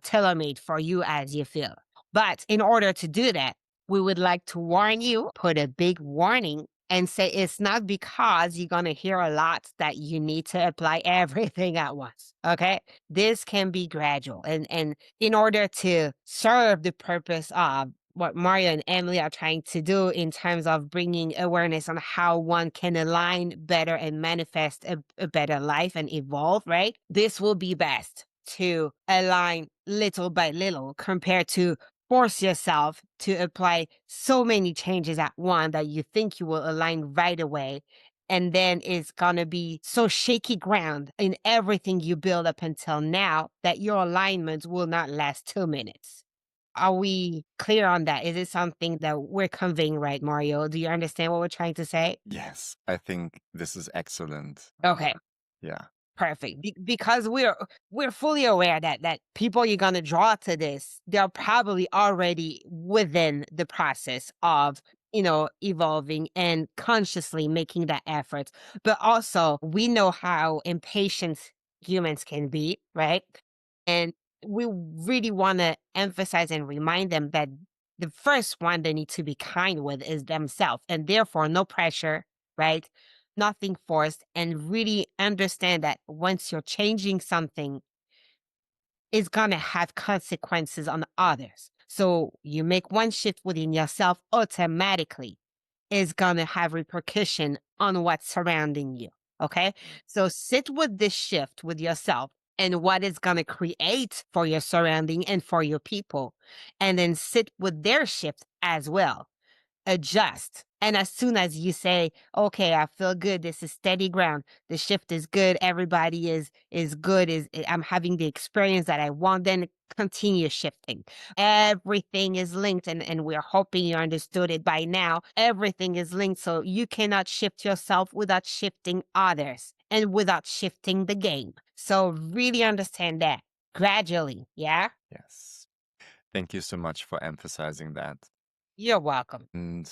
tailor-made for you as you feel. But in order to do that, we would like to warn you, put a big warning and say it's not because you're going to hear a lot that you need to apply everything at once. Okay. This can be gradual. And in order to serve the purpose of what Mario and Emily are trying to do in terms of bringing awareness on how one can align better and manifest a better life and evolve, right? This will be best to align little by little compared to force yourself to apply so many changes at once that you think you will align right away. And then it's going to be so shaky ground in everything you build up until now that your alignments will not last 2 minutes. Are we clear on that? Is it something that we're conveying right, Mario? Do you understand what we're trying to say? Yes, I think this is excellent. Okay. Yeah. Perfect. Because we're fully aware that people you're gonna draw to this, they're probably already within the process of, evolving and consciously making that effort. But also we know how impatient humans can be, right? And we really want to emphasize and remind them that the first one they need to be kind with is themselves, and therefore no pressure, right? Nothing forced, and really understand that once you're changing something, it's going to have consequences on others. So you make one shift within yourself, automatically is going to have repercussion on what's surrounding you. Okay. So sit with this shift with yourself and what it's going to create for your surrounding and for your people. And then sit with their shift as well, adjust. And as soon as you say, okay, I feel good, this is steady ground, the shift is good, everybody is good, I'm having the experience that I want, then continue shifting. Everything is linked, and we're hoping you understood it by now. Everything is linked, so you cannot shift yourself without shifting others and without shifting the game. So really understand that gradually, yeah? Yes. Thank you so much for emphasizing that. You're welcome. And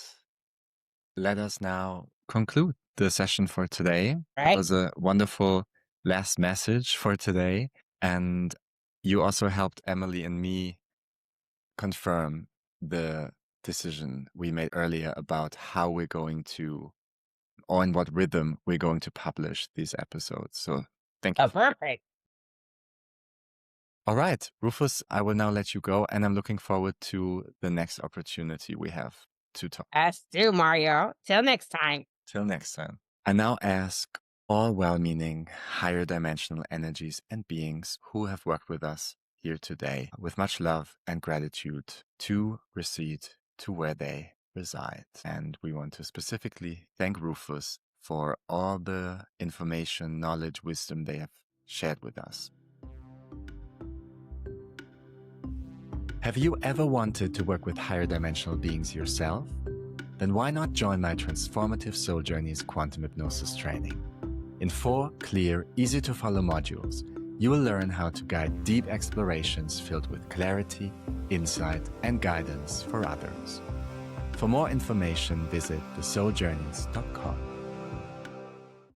let us now conclude the session for today. Right? It was a wonderful last message for today. And you also helped Emily and me confirm the decision we made earlier about how we're going to, or in what rhythm we're going to publish these episodes. So thank you. Perfect. All right, Rufus, I will now let you go, and I'm looking forward to the next opportunity we have to talk. Us too, Mario. Till next time. Till next time. I now ask all well-meaning, higher dimensional energies and beings who have worked with us here today with much love and gratitude to recede to where they reside. And we want to specifically thank Rufus for all the information, knowledge, wisdom they have shared with us. Have you ever wanted to work with higher dimensional beings yourself? Then why not join my Transformative Soul Journeys Quantum Hypnosis training? In 4 clear, easy-to-follow modules, you will learn how to guide deep explorations filled with clarity, insight, and guidance for others. For more information, visit thesouljourneys.com.